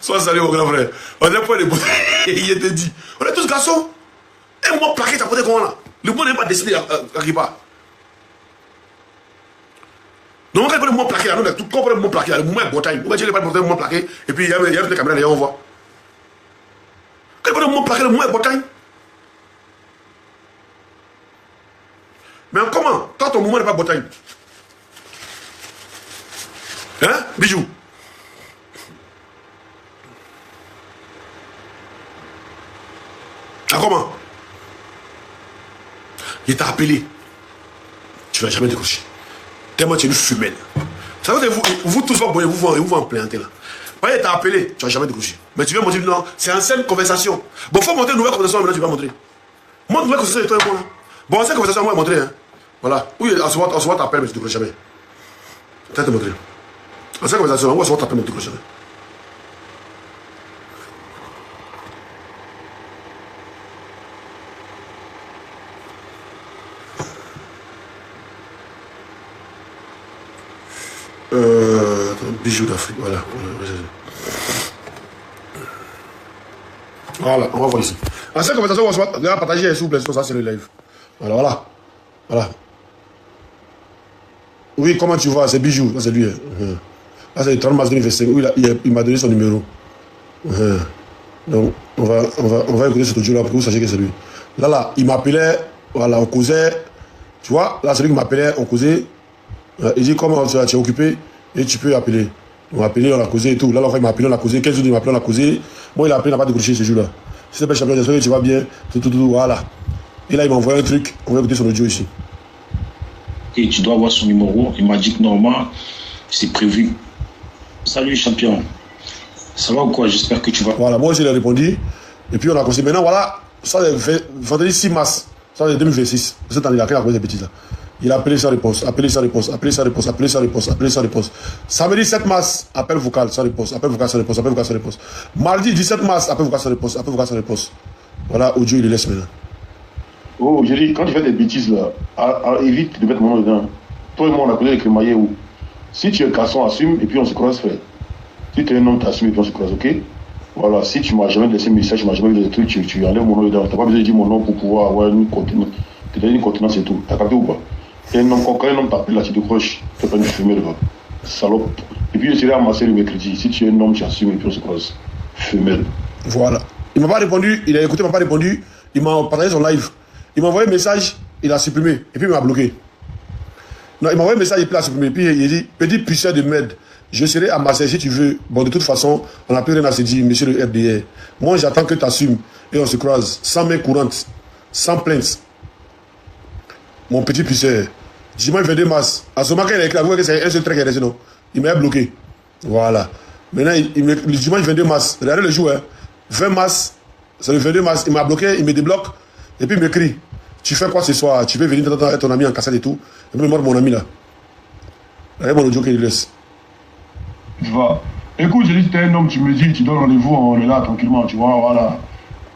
Speaker 1: Sois salué mon grand frère. On dirait pour les bouteilles. Il était dit. On est tous garçons. Et moi plaqué, t'as posé comment là? Le monde n'est pas dessiné à quelque part. Donc quand il y a le moment plaqué là, tout comprend le moment plaqué là, le moment est Bretagne. On va dire qu'il n'y a pas le moment plaqué. Et puis il y a une caméra derrière, on voit. Quand il y a le moment plaqué, le moment est Bretagne. Mais comment? Toi, ton mouvement n'est pas Bretagne. Hein? Bijou. Ah, comment? Il t'a appelé. Tu ne vas jamais décrocher. Tellement tu es une femelle. Ça veut dire vous tous, vous en plaignez là. Il t'a appelé, tu ne vas jamais décrocher. Mais tu viens montrer, non, c'est en scène conversation. Bon, il faut montrer une nouvelle conversation, maintenant tu vas montrer. Montre une nouvelle conversation de toi et moi là. Bon, cette conversation, on va montrer. Hein. Voilà. Oui, on se voit t'appeler, mais tu ne décroches jamais. Je vais te montrer. En cette conversation, on va se voir t'appeler, mais tu ne décroches jamais. Bijoux d'Afrique, voilà. Voilà, on va voir ici. En cette conversation, on va partager, s'il vous plaît, ça c'est le live. Voilà. Oui, comment tu vois, c'est Bijoux, ça c'est lui. Là c'est le 30 mars 2025, oui, il m'a donné son numéro. Donc, on va écouter cet audio là pour que vous sachiez que c'est lui. Là, il m'appelait, voilà, on causait. Tu vois, là, celui qui m'appelait, on causait. Il dit comment tu es occupé et tu peux appeler. On m'a appelé, on a causé et tout. Là, il m'a appelé, on a causé. 15 jours, il m'a appelé, on a causé. Moi, il a appelé, il n'a pas décroché ce jour-là. Si c'est pas champion, j'espère que tu vas bien. Tout, voilà. Et là, il m'a envoyé un truc. On va écouter son audio ici.
Speaker 4: Et tu dois avoir son numéro. Il m'a dit que normalement, c'est prévu. Salut, champion. Ça va ou quoi? J'espère que tu vas.
Speaker 1: Voilà, moi aussi, il a répondu. Et puis, on a causé. Maintenant, voilà. Ça, c'est vendredi 6 mars. Ça, c'est 2026. Cette année, il a causé des bêtises là. Il a appelé sans réponse, appelé sans réponse, appelé sans réponse, appelé sans réponse, appelé sans réponse. Samedi 7 mars, appel vocal sans réponse, appel vocal sans réponse, appel vocal sans réponse. Mardi 17 mars, appel vocal sans réponse, appel vocal sans réponse. Voilà, audio, il le laisse maintenant.
Speaker 5: Oh, j'ai dit, quand tu fais des bêtises là, évite de mettre mon nom dedans. Toi et moi, on a connu les crémaillés où si tu es garçon, assume et puis on se croise, frère. Si tu es un homme, t'assumes et puis on se croise, ok? Voilà, si tu m'as jamais laissé un message, tu m'as jamais dit des trucs, tu enlèves mon nom dedans. T'as pas besoin de dire mon nom pour pouvoir avoir une contenance. Tu donnes une contenance et tout. T'as capté ou pas? Et quand un homme t'appelle là, tu décroches, tu peux pas nous fumer là. Salope. Et puis je serai amassé le mercredi. Si tu es un homme, tu assumes et puis on se croise. Femelle.
Speaker 1: Voilà. Il m'a pas répondu, il a écouté, il m'a pas répondu. Il m'a partagé son live. Il m'a envoyé un message, il a supprimé. Et puis il m'a bloqué. Non, il m'a envoyé un message, il a supprimé. Puis il a dit, petit puissant de merde, je serai à Marseille si tu veux. Bon, de toute façon, on n'a plus rien à se dire, monsieur le FDR. Moi, j'attends que tu assumes. Et on se croise, sans main courante, sans plainte. Mon petit puisseur. Dimanche 22 mars. À ce moment, il a écrit, que c'est un seul trait qui est resté, non? Il m'a bloqué. Voilà. Maintenant, le dimanche 22 mars, regardez le jour, hein. 20 mars, c'est le 22 mars, il m'a bloqué, il me débloque. Et puis il m'écrit, tu fais quoi ce soir? Tu veux venir avec ton ami en cassette et tout? Et puis il montre mon ami là. Regardez mon audio qu'il laisse.
Speaker 5: Tu vois. Écoute, j'ai dit, t'es un homme, tu me dis, tu donnes rendez-vous, on est là tranquillement, tu vois, voilà.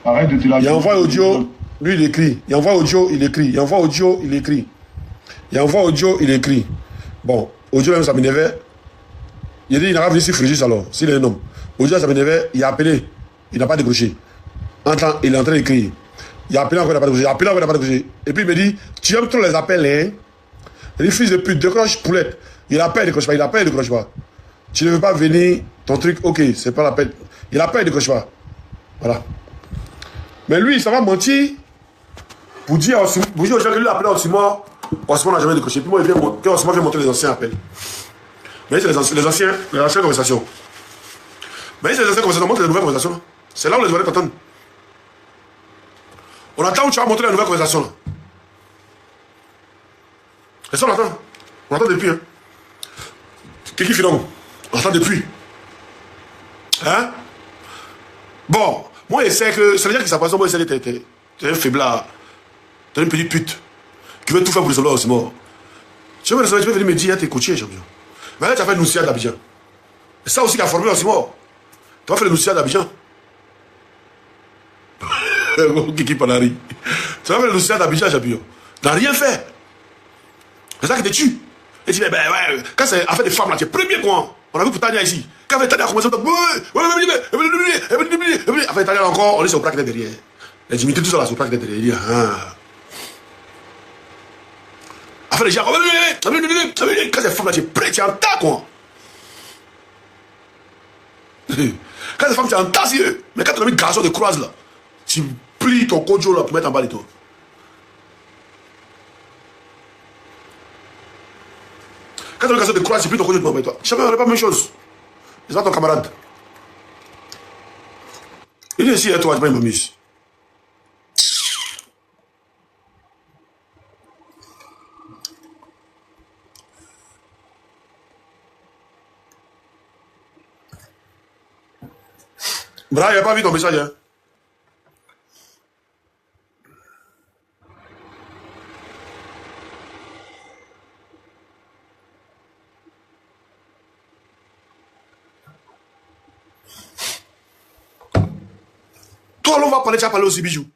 Speaker 5: Arrête de te la.
Speaker 1: Il envoie audio, lui il écrit. Il envoie audio, il écrit. Il envoie audio, il écrit. Il envoie audio, il écrit. Bon, audio même ça m'énervait. Il a dit, il n'a pas venu sur Frégis alors, s'il est un homme. Audio ça m'énervait, il a appelé, il n'a pas décroché. Il est en train d'écrire. Il a appelé encore, il n'a pas décroché. Il a appelé encore, il n'a pas décroché. Et puis il me dit, tu aimes trop les appels, hein? Il dit, fils de pute, décroche poulette. Il appelle, il décroche pas. Il appelle, il décroche pas. Tu ne veux pas venir, ton truc, ok, c'est pas la peine. Il appelle, il décroche pas. Voilà. Mais lui, ça va mentir pour dire aux gens que lui a appelé Osimo. Osimo n'a jamais décroché. Puis moi, quand Osimo vient montrer les anciens appels. Mais c'est les anciennes conversations. Mais c'est les anciennes conversations, on montre les nouvelles conversations. C'est là où les oreilles t'entendent. On attend où tu vas montrer la nouvelle conversation. Là. Et ça, on attend. On attend depuis. Hein. Kiki Filon, on attend depuis. Hein? Bon, moi, je sais que. Ça veut dire que ça passe. Moi, je sais que t'es un faiblard. T'es une petite pute. Qui veut tout faire pour les soldats aussi morts. Tu veux venir me dire, t'es coaché, champion. Mais là, tu as fait le Noussia d'Abidjan. Et ça aussi qui a formé aussi mort. Tu as fait le Noussia d'Abidjan. Kiki Panari. Tu as fait le Noussia d'Abidjan, champion. Tu n'as rien fait. C'est ça qui te tue. Et tu dis, ben ouais, quand c'est affaire des femmes là, tu es premier quoi. On a vu pour Tania ici. Quand Tania a commencé à affaire Tania encore, on est sur le braquet derrière. Et Dimitri tout ça là sur le braquet derrière. Il dit, ah. Affaire les gens, quand c'est femmes là, tu es prêt, tu es en tas quoi. Quand c'est femmes, tu es en tas si eux. Mais quand tu as mis garçon de croise là, tu plies ton kojo là pour mettre en bas de toi. Quand tu as une garçon de croise, tu plies ton kojo pour mettre toi. Chacun n'a pas la même chose. C'est pas ton camarade. Il est ici, toi, tu pas une mamise. Bra, il n'a pas vu ton message. Hein? Toi, on va parler, tu vas parler aussi, bijou.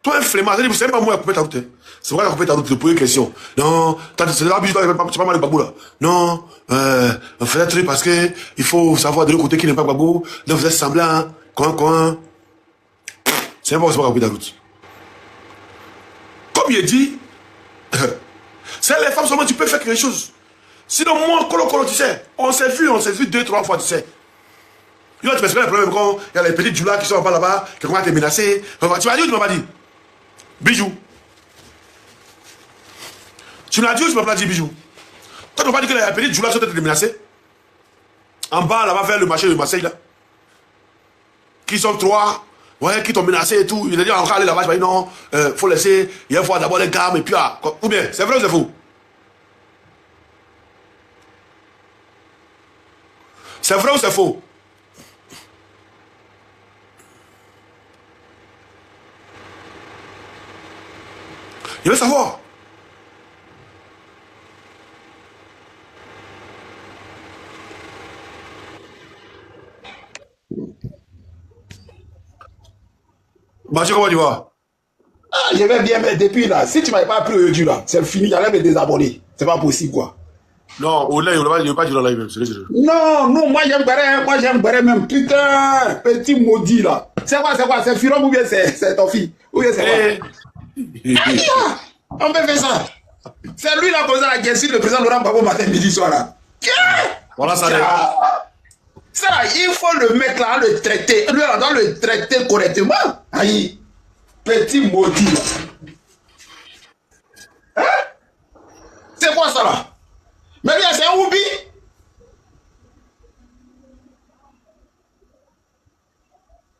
Speaker 1: Toi, un flemmard, c'est pas moi qui a coupé ta route. C'est moi qui a coupé ta route, te poser une question. Non, c'est là, bijou, tu pas mal de babou là. Non, on fait un truc parce que il faut savoir de l'autre côté qui n'est pas babou. Donc vous êtes semblant, coin. C'est moi qui a coupé ta route. Comme il dit, c'est les femmes seulement, tu peux faire quelque chose. Sinon, moi, colo, tu sais, on s'est vu 2-3 fois, tu sais. Tu m'expliques le problème quand il y a les petites joulas qui sont en bas là-bas, qui commencent à te menacer. Tu m'as dit ou tu m'as pas dit? Bijou. Tu m'as dit ou tu m'as pas dit, bijou? Toi, tu m'as pas dit que les petites joulas sont en train de te menacer? En bas, là-bas, vers le marché de Marseille, là. Qui sont 3, ouais, qui t'ont menacé et tout. Il a dit, on va aller là-bas. Je m'ai dit, non, faut laisser, il faut d'abord les gammes et puis, ah, ou bien, c'est vrai ou c'est faux? C'est vrai ou c'est faux? Il veut savoir. Mathieu, comment tu vas?
Speaker 6: Ah, je vais bien, mais depuis là, si tu m'avais pas pris aujourd'hui là, c'est fini, j'allais me désabonner. C'est pas possible quoi.
Speaker 1: Non, au live, il ne veut pas dire dans la live même, c'est vrai.
Speaker 6: Non, moi j'aime Béré même. Putain, petit maudit là. C'est quoi, c'est Firom ou bien c'est ton fils? Ou bien c'est quoi? On peut faire ça. C'est lui là, posé la question, le président Laurent Gbagbo matin, midi, soir là.
Speaker 1: Voilà ça.
Speaker 6: Ça là, il faut le mettre là, le traiter. Lui là, doit le traiter correctement. Aïe, petit maudit là. Hein? C'est quoi ça là? Mais bien, c'est un oubi.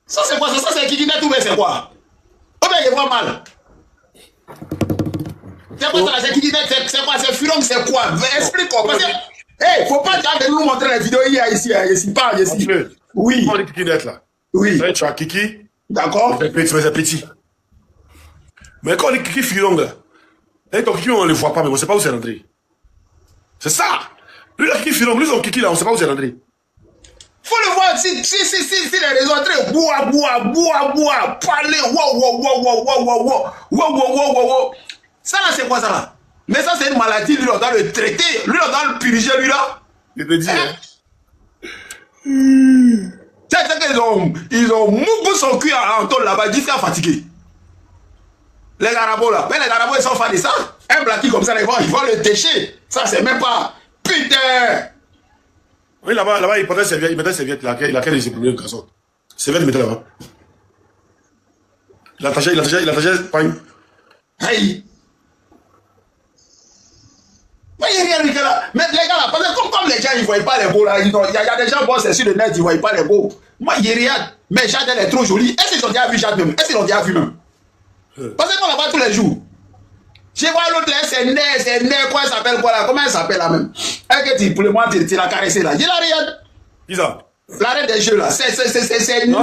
Speaker 6: Ça c'est quoi? Ça c'est Kikinet ou bien c'est quoi? Oh bien, il voit mal. C'est quoi ça? C'est Kikinet? C'est quoi? C'est Firom? C'est quoi? Explique-moi. Parce que, hey, faut pas de nous montrer la vidéo hier ici. Ici, pas ici. Oui.
Speaker 1: On est Kikinet là.
Speaker 6: Oui.
Speaker 1: Tu as Kiki.
Speaker 6: D'accord.
Speaker 1: C'est petit. Mais quand on est Kiki Firom là, et ton Kiki on ne le voit pas, mais on ne sait pas où c'est rentré. C'est ça. Lui là, Kiki Firom, lui son Kiki là, on ne sait pas où c'est rentré.
Speaker 6: Faut le voir si les réseaux entrés, bois, parler, wow. Ça là, c'est quoi ça là? Mais ça, c'est une maladie, lui, on doit le traiter, lui, on doit le purger, lui là.
Speaker 1: Je te dis, hein.
Speaker 6: C'est qu'ils ont moubou son cul en tôle là-bas, jusqu'à fatigué. Les Arabos là, mais les Arabos ils sont fans de ça. Un blacki comme ça, ils vont le décher. Ça c'est même pas. Putain!
Speaker 1: Oui, là-bas, il mettait serviette, il a qu'à ses premiers garçons. Serviette, il mettait là-bas. Il attachait, pagne.
Speaker 6: Aïe! Mais il n'y a rien là. Mais les gars là, parce que comme les gens ils ne voient pas les beaux là, il y a des gens bossent sur le net, ils ne voient pas les beaux. Moi, il n'y a rien. Mais Jade, elle est trop jolie. Est-ce qu'ils ont déjà vu Jade même? Est-ce qu'ils ont déjà vu même? Parce qu'on la voit tous les jours. Je vois l'autre là, c'est Né, quoi elle s'appelle quoi là? Comment elle s'appelle là même? Elle dit pour le moment, tu l'as caressé là. Je la regarde.
Speaker 1: Qui ça?
Speaker 6: L'arrêt des jeux là, c'est Né.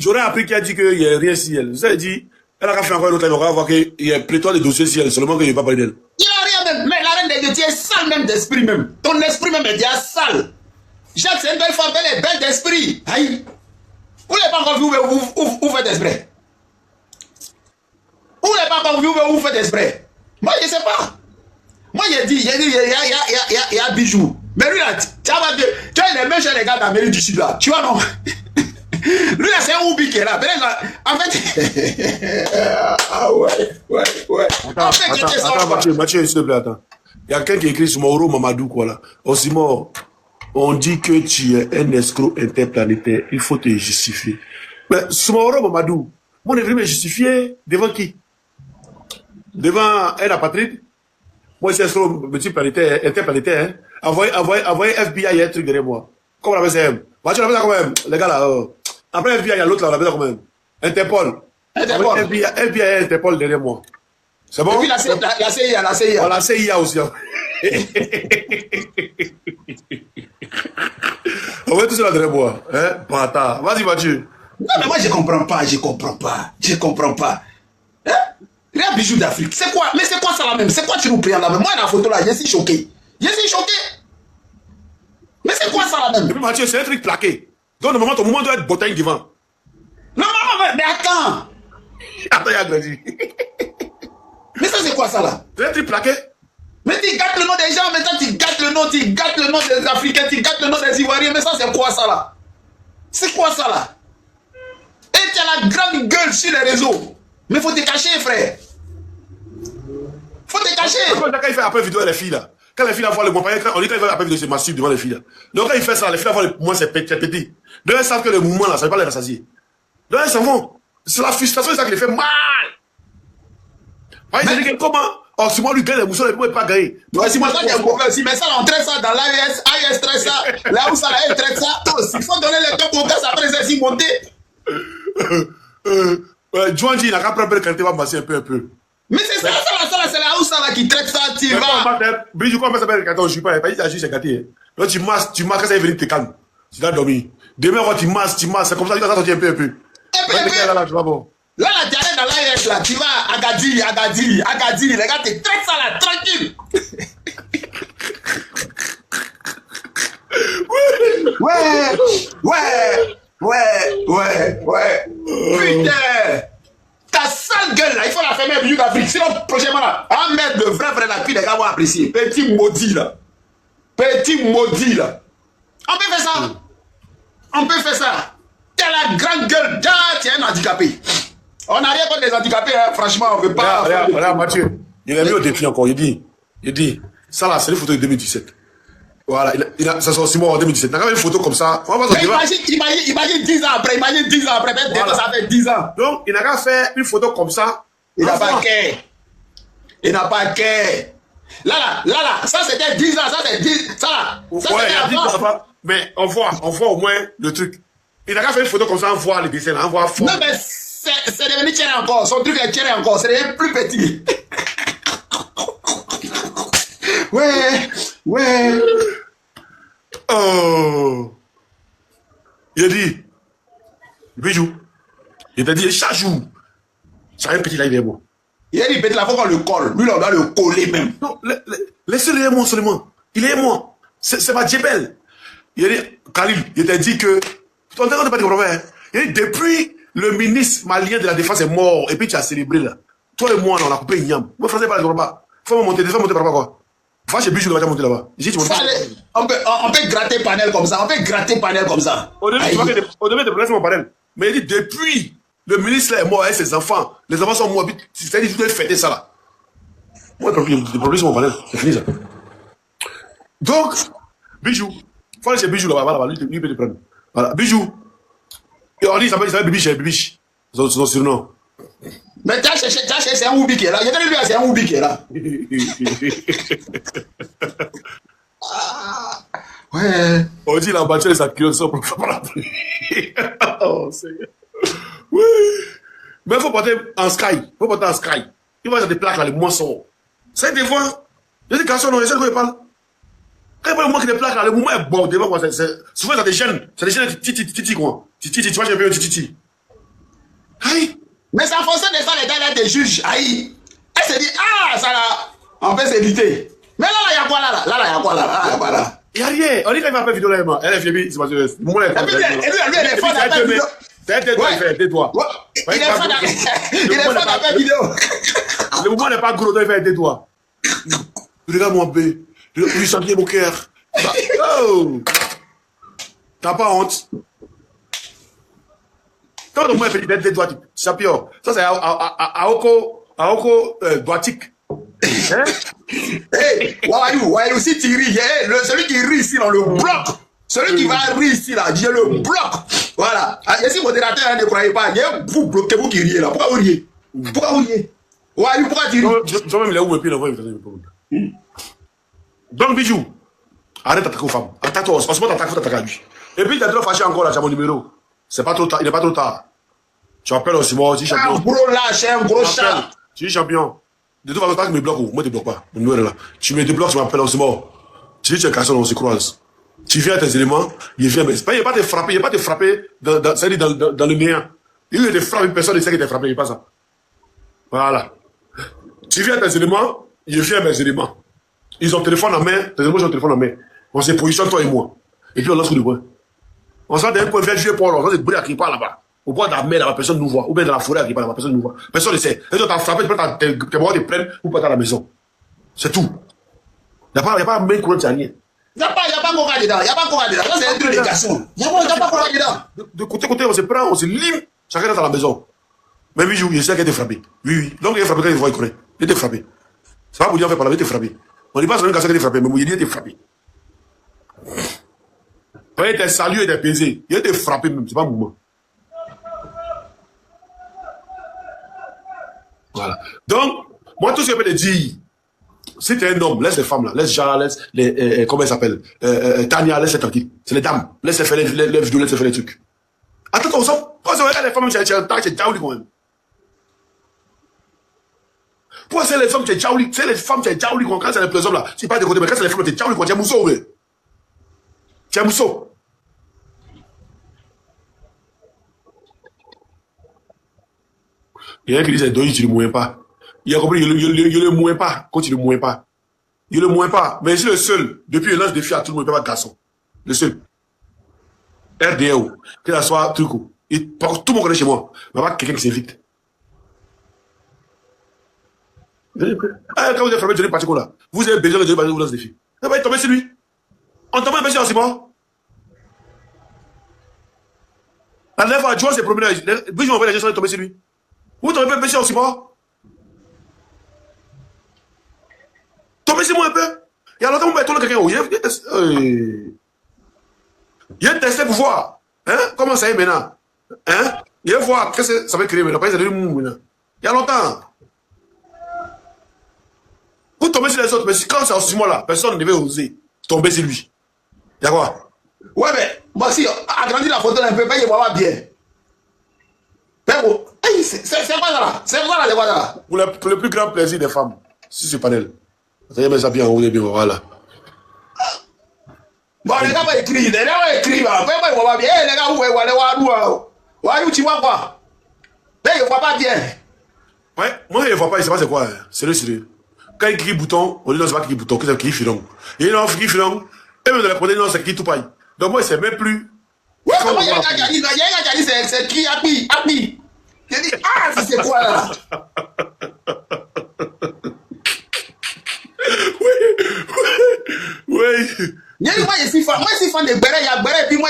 Speaker 1: J'aurais appris qu'elle a dit qu'il n'y a rien si elle. Ça, elle dit, elle a fait encore un autre, elle aura voir qu'il y a pléthore de dossiers si elle, seulement qu'il n'y a pas parlé d'elle.
Speaker 6: Il n'y a rien même. Mais l'arrêt des jeux, tu es sale même d'esprit même. Ton esprit même est déjà sale. Jacques, c'est une belle femme, elle est belle d'esprit. Aïe. Vous n'avez pas encore vu où vous faites esprit? Vous n'avez pas encore vu où vous faites esprit? Moi, je ne sais pas. Moi, j'ai dit, il y a Bijou. Mais lui, là, tu as les mêmes chez les gars d'Amérique du Sud, là. Tu vois, non? Lui, là, c'est un Oubi qui est là. En fait... Ah ouais.
Speaker 1: Attends, Mathieu, s'il te plaît, attends. Il y a quelqu'un qui écrit sur Mauro Mamadou, quoi, là. Osimo, on dit que tu es un escroc interplanétaire. Il faut te justifier. Mais sur Mauro Mamadou, moi, on est venu me justifier devant qui? Devant un apatride? Moi, c'est escroc multiplanétaire, interplanétaire, hein. Envoyez FBI, un truc derrière moi. Comment on appelle ça? Mathieu, on appelle ça quand même. Les gars, là, après FBI, il y a l'autre là, on appelle ça quand même. Interpol. FBI, Interpol derrière moi. C'est bon?
Speaker 6: Et puis la CIA.
Speaker 1: Oh, la CIA aussi. Hein. On va tout ça derrière moi. Hein? Bâtard. Vas-y, Mathieu.
Speaker 6: Non, mais moi, je comprends pas. Hein? Rien bijou d'Afrique. C'est quoi? Mais c'est quoi ça là même? C'est quoi tu nous prends là même? Moi, la photo là, je suis choqué. Mais c'est quoi ça là même?
Speaker 1: Mathieu, c'est un truc plaqué. Donc, normalement, ton moment doit être bottin devant.
Speaker 6: Non, mais attends.
Speaker 1: Attends, il y a grandi.
Speaker 6: Mais ça, c'est quoi ça là?
Speaker 1: C'est un truc plaqué.
Speaker 6: Mais tu gâtes le nom des gens, maintenant tu gâtes le nom des Africains, tu gâtes le nom des Ivoiriens, mais ça, c'est quoi ça là? C'est quoi ça là? Et tu as la grande gueule sur les réseaux. Mais faut te cacher, frère. Faut te cacher.
Speaker 1: Quand il fait après vidéo les filles là, quand les filles voient le mouvement, on dit quand il fait après vidéo c'est massif devant les filles là. Donc quand il fait ça, les filles voient le mouvement c'est petit. Donc elles savent que le mouvement là, ça ne va pas les rassasier. Donc elles s'en vont. C'est la frustration, c'est ça qui les fait mal. Mais comment? Oh, si moi lui gagne les moussons, il ne peut pas gagner.
Speaker 6: Ouais, si moi ça, il y a un problème. Si mais ça, on traite ça dans l'AES traite ça, là où ça là, il traite ça. Il faut donner les top au gaz après ça, s'y monter.
Speaker 1: Joanji, il n'a qu'à prendre le qualité, va masser un peu.
Speaker 6: Mais c'est ça, c'est là où ça là qui traite ça, tu vas.
Speaker 1: Bijou, comment ça s'appelle le qualité? Je ne suis pas, il a juste un gâté. Donc tu masses, quand ça est venu te calme. Tu dois dormir. Demain, quand tu masses, c'est comme ça, tu vas sortir un peu.
Speaker 6: Là, tu allais dans l'AES, là, tu vas à Agadir, les gars, tu traites ça là, tranquille. Ouais. Putain, ta sale gueule là, il faut la fermer à Bijou d'Afrique. Sinon, prochainement là, à mettre de vrai là, puis les gars vont apprécier. Petit maudit là. On peut faire ça. T'as la grande gueule, tu es un handicapé. On n'a rien contre les handicapés, hein. Franchement, on ne veut pas.
Speaker 1: Regarde, Mathieu, il a mis au défi encore. Il dit, ça là, c'est les photos de 2017. Voilà, ça sort 6 mois en 2017. T'as quand même une photo comme ça.
Speaker 6: Mais imagine 10 ans après, peut-être ça fait 10 ans.
Speaker 1: Donc, il n'a qu'à faire une photo comme ça.
Speaker 6: Il n'a pas qu'à. Là, ça c'était 10 ans, ça c'est 10. Ça là.
Speaker 1: Ouais, il a dit ça. Mais on voit au moins le truc. Il n'a qu'à faire une photo comme ça, on voit les dessins, on voit fort.
Speaker 6: Non, mais c'est devenu tirer encore. Son truc est tirer encore. C'est devenu plus petit. Ouais.
Speaker 1: Oh. Il a dit, Bijou, il t'a dit chaque jour, ça un petit là, il est bon.
Speaker 6: Il a dit petit là, il faut qu'on le colle. Lui, on doit le coller même.
Speaker 1: Non, laissez-le aimer seulement. Il est moi. C'est ma djebel. Il a dit, Khalil, il t'a dit que, tu n'entends pas de problème. Il a dit, depuis le ministre malien de la défense est mort, et puis tu as célébré là. Toi et moi, on a coupé Ignam. Moi, français, pas les Yoruba. Faut monter par là, quoi. Va chez Bijou, on va monter là-bas. Ici, tu montes.
Speaker 6: On peut gratter panel comme ça. On peut gratter panel comme ça.
Speaker 1: Au début, tu vois que au début, tu places mon panel. Mais il dit, depuis, le ministre là est mort avec ses enfants. Les enfants sont morts. C'est-à-dire, tu dois fêter ça là. Moi, le problème, c'est mon panel. C'est fini ça. Donc, Bijou. Faut aller chez Bijou là-bas. Voilà, lui peut te prendre. Voilà, Bijou. Et on dit, il s'appelle Bibiche, Bibiche. C'est son surnom.
Speaker 6: Mais t'as cherché, c'est un Oubi qui est là. Je te dis, c'est un Oubi qui est là. Ouais.
Speaker 1: On dit, il a battu les accusations pour faire la pluie. Oh, Seigneur. Oui. Mais il faut porter en sky. Il faut porter en sky. Il va y avoir des plaques là, les moissons. C'est des fois. Il y a des garçons, non, il y a quoi il parle. Quand il parle au moins qu'il y a des plaques là, le mouvement est bon. Souvent, ça des jeunes. C'est des jeunes titi, quoi. Titi, tu vois, j'ai vu un titi. Aïe.
Speaker 6: Mais c'est en fonction de ça, les gars, là, des juges. Aïe. Elle se dit, ah, ça là, on peut s'éviter. Mais là, il y a quoi là? Là, il y a quoi là?
Speaker 1: Il y a rien. On dit qu'il va faire vidéo là, elle est finie, c'est pas sûr. Moi, elle est
Speaker 6: lui, elle est fort dans la vidéo.
Speaker 1: C'est tais-toi, il fait, tais-toi.
Speaker 6: Il est fort dans la vidéo.
Speaker 1: Le mouvement n'est pas gros, donc il fait tais-toi. Regarde mon bé. Lui, ça vient mon cœur. Oh! T'as pas honte? Quand le moins fait des doigts, champion. Ça, c'est Aoko doigtique. Hein?
Speaker 6: Hey, Wayou, si tu ris, celui qui rit ici, on le bloque. Celui qui va rire ici, là, je le bloque. Voilà. Et si modérateur ne croyez pas, vous bloquez, vous qui riez là. Pourquoi vous riez? Wayou, pourquoi tu ris?
Speaker 1: Je même là où me pile, donc, Bijou, arrête d'attaquer aux femmes. Attaque-toi, en ce moment, faut t'attaquer à lui. Et puis, il a trop fâché encore là, j'ai mon numéro. C'est pas trop tard, il n'est pas trop tard. Tu appelles aussi, moi, si champion.
Speaker 6: Un gros lâche, un gros chat.
Speaker 1: Tu es champion. De toute façon, tu me bloques, moi, tu ne bloques pas. Mon numéro est là. Tu me débloques, tu m'appelles aussi, moi. Tu dis, tu es cassé, on se croise. Tu viens à tes éléments, il vient, mais il ne va pas te frapper, il ne va pas te frapper dans le néant. Il te frappe, personne ne sait qu'il t'a frappé, il n'est pas ça. Voilà. Tu viens à tes éléments, il vient à mes éléments. Ils ont téléphone en main, tes éléments ont téléphone en main. On se positionne, toi et moi. Et puis on lance coup de poing. On s'en d'un point vers jouer pour l'autre, on s'en bruit à qui part là-bas. Au bord de la mer là-bas, personne ne nous voit. Ou bien dans la forêt à qui part là-bas, personne ne nous voit. Personne ne sait. Et toi, t'as frappé, tu peux tes bras te prennent ou pas à la maison. C'est tout. Il n'y a pas main courante, il n'y a rien.
Speaker 6: Il n'y a pas coca dedans. Il n'y a pas coca dedans. Ça, c'est un truc de garçon. Il n'y a pas coca dedans.
Speaker 1: De côté, on se prend, on se lime. Chacun dans la maison. Mais oui, il sait qu'il a été frappé. Oui. Donc il est frappé quand il voit, il connaît. Il était frappé. Ça va vous dire, on fait parler, il était frappé. On dit pas seulement qu'il était frappé, mais il était frappé. Il était salué, il était pesé. Il était frappé même, c'est pas un mouvement. Voilà. Donc, moi, tout ce que je peux te dire, si tu es un homme, laisse les femmes là, laisse Jara, laisse les, comment elle s'appelle, Tania, laisse les tranquilles. C'est les dames. Laisse les faire les vidéos, laisse les faire les trucs. Attends, on s'en, quand on regarde les femmes, c'est Jaouli quand même. Pour c'est les femmes, c'est Jaouli, c'est les femmes, c'est Jaouli quand c'est les hommes là. C'est pas de côté, mais quand c'est les femmes, c'est Jaouli quand tu es mousseau, oui. Tu es mousseau. Il y a un qui dit, c'est Doyi, tu ne le mouilles pas. Il a compris, il ne le mouille pas, quand tu ne le mouilles pas. Il ne le mouille pas. Mais c'est le seul, depuis il lance des filles à tout le monde, il ne peut pas de garçon. Le seul. RDO, que ça soit truc, tout le monde connaît chez moi. Mais pas quelqu'un qui s'invite. Quand vous êtes frappé de Johnny Pacheco là, vous avez besoin de Johnny Pacheco, vous lancez des filles. Il va tomber sur lui. On tombe un peu sur Simon. La dernière fois, Joe s'est promené, puis je m'envoie les gens tomber sur lui. Vous tombez un peu sur Simon. Tombez sur moi un peu. Il y a longtemps, vous mettez quelqu'un où il a testé pour voir. Hein? Comment ça est maintenant? Hein? Il va voir qu'est-ce que ça va créer maintenant. Il y a longtemps. Vous tombez sur les autres, mais quand c'est en ce moment-là, personne ne devait oser tomber sur lui. Il y a quoi?
Speaker 6: Ouais, mais moi aussi, agrandis la photo un peu, il va bien. C'est quoi ça là? C'est quoi là, c'est quoi ça?
Speaker 1: Pour le plus grand plaisir des femmes, si c'est panel. Vous avez mis ça bien, bien, voilà.
Speaker 6: Bon, les gars vont écrire, les gars vont écrire, après, ils vont bien. Les gars, où est-ce tu vois quoi? Là, ils ne voient pas bien.
Speaker 1: Ouais, moi, je ne vois pas, je ne sais pas c'est quoi. Sérieux. Quand il crie bouton, on dit non, c'est pas qui bouton, que c'est qui filon. Il y a un qui filon, et même dans la protéine, non, c'est qui tout paille. Donc moi, c'est même plus.
Speaker 6: Ouais, comment il y a un gars qui a dit, c'est qui, Api. J'ai dit, ah, c'est quoi là?
Speaker 1: Oui.
Speaker 6: Moi, je suis fan de Gbere, il y a Gbere, et puis moi,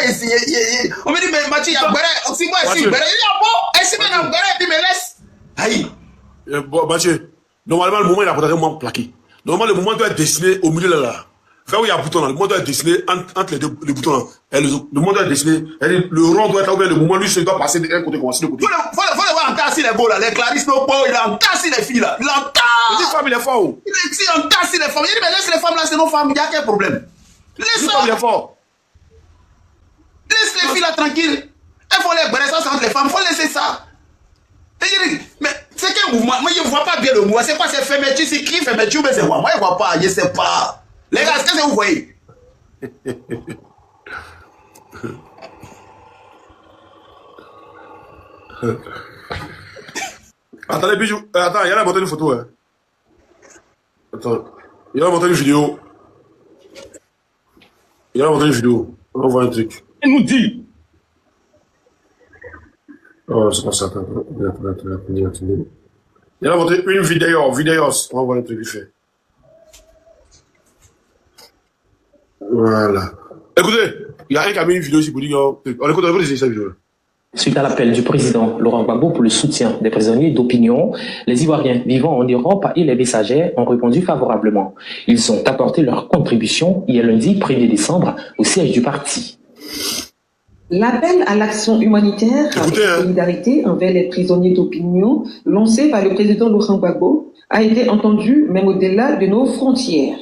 Speaker 6: on me dit, mais Mathieu, il y a Gbere, aussi moi, je suis Gbere, il y a bon, et si maintenant Gbere, et puis me laisse. Aïe.
Speaker 1: Bon, Mathieu, normalement, le moment, il a pas vraiment plaqué. Normalement, le moment doit être dessiné au milieu là. Vers où il y a un bouton là, le moment doit être dessiné entre les boutons là. Et le moment doit être dessiné, le rond doit être là, ou bien le moment, lui, il doit passer d'un côté, commencer de l'autre côté.
Speaker 6: Faut le voir entasser les beaux là, les Clarisse no beaux, il entasse les filles là, il entasse.
Speaker 1: Les femmes, il est fort.
Speaker 6: Il entasse les femmes. Il dit, mais laisse les femmes là, c'est nos femmes, il y a quel problème? Laisse
Speaker 1: Les femmes, il est fort.
Speaker 6: Laisse les filles là tranquilles. Il faut les Gbere, ça entre les femmes, il faut laisser ça. Et je dis, mais c'est quel mouvement? Moi, je ne vois pas bien le mouvement. C'est quoi, c'est fermeture, c'est qui fermeture, mais c'est quoi? Moi, je ne vois pas, je ne sais pas. Les gars, qu'est-ce que vous voyez?
Speaker 1: Attendez, Bijou. Attends, il y a montré une photo. Hein. Attends. Il a montré une vidéo. On va voir un truc.
Speaker 2: Elle nous dit.
Speaker 1: Oh, c'est pas ça. Attends. Il a montré une vidéo. On va voir un truc qu'il fait. Voilà. Écoutez, il y a un qui a mis une vidéo ici pour dire. On écoute cette vidéo.
Speaker 7: Suite à l'appel du président Laurent Gbagbo pour le soutien des prisonniers d'opinion, les Ivoiriens vivant en Europe et les messagers ont répondu favorablement. Ils ont apporté leur contribution hier lundi 1er décembre au siège du parti.
Speaker 8: L'appel à l'action humanitaire et solidarité envers les prisonniers d'opinion lancé par le président Laurent Gbagbo a été entendu même au-delà de nos frontières.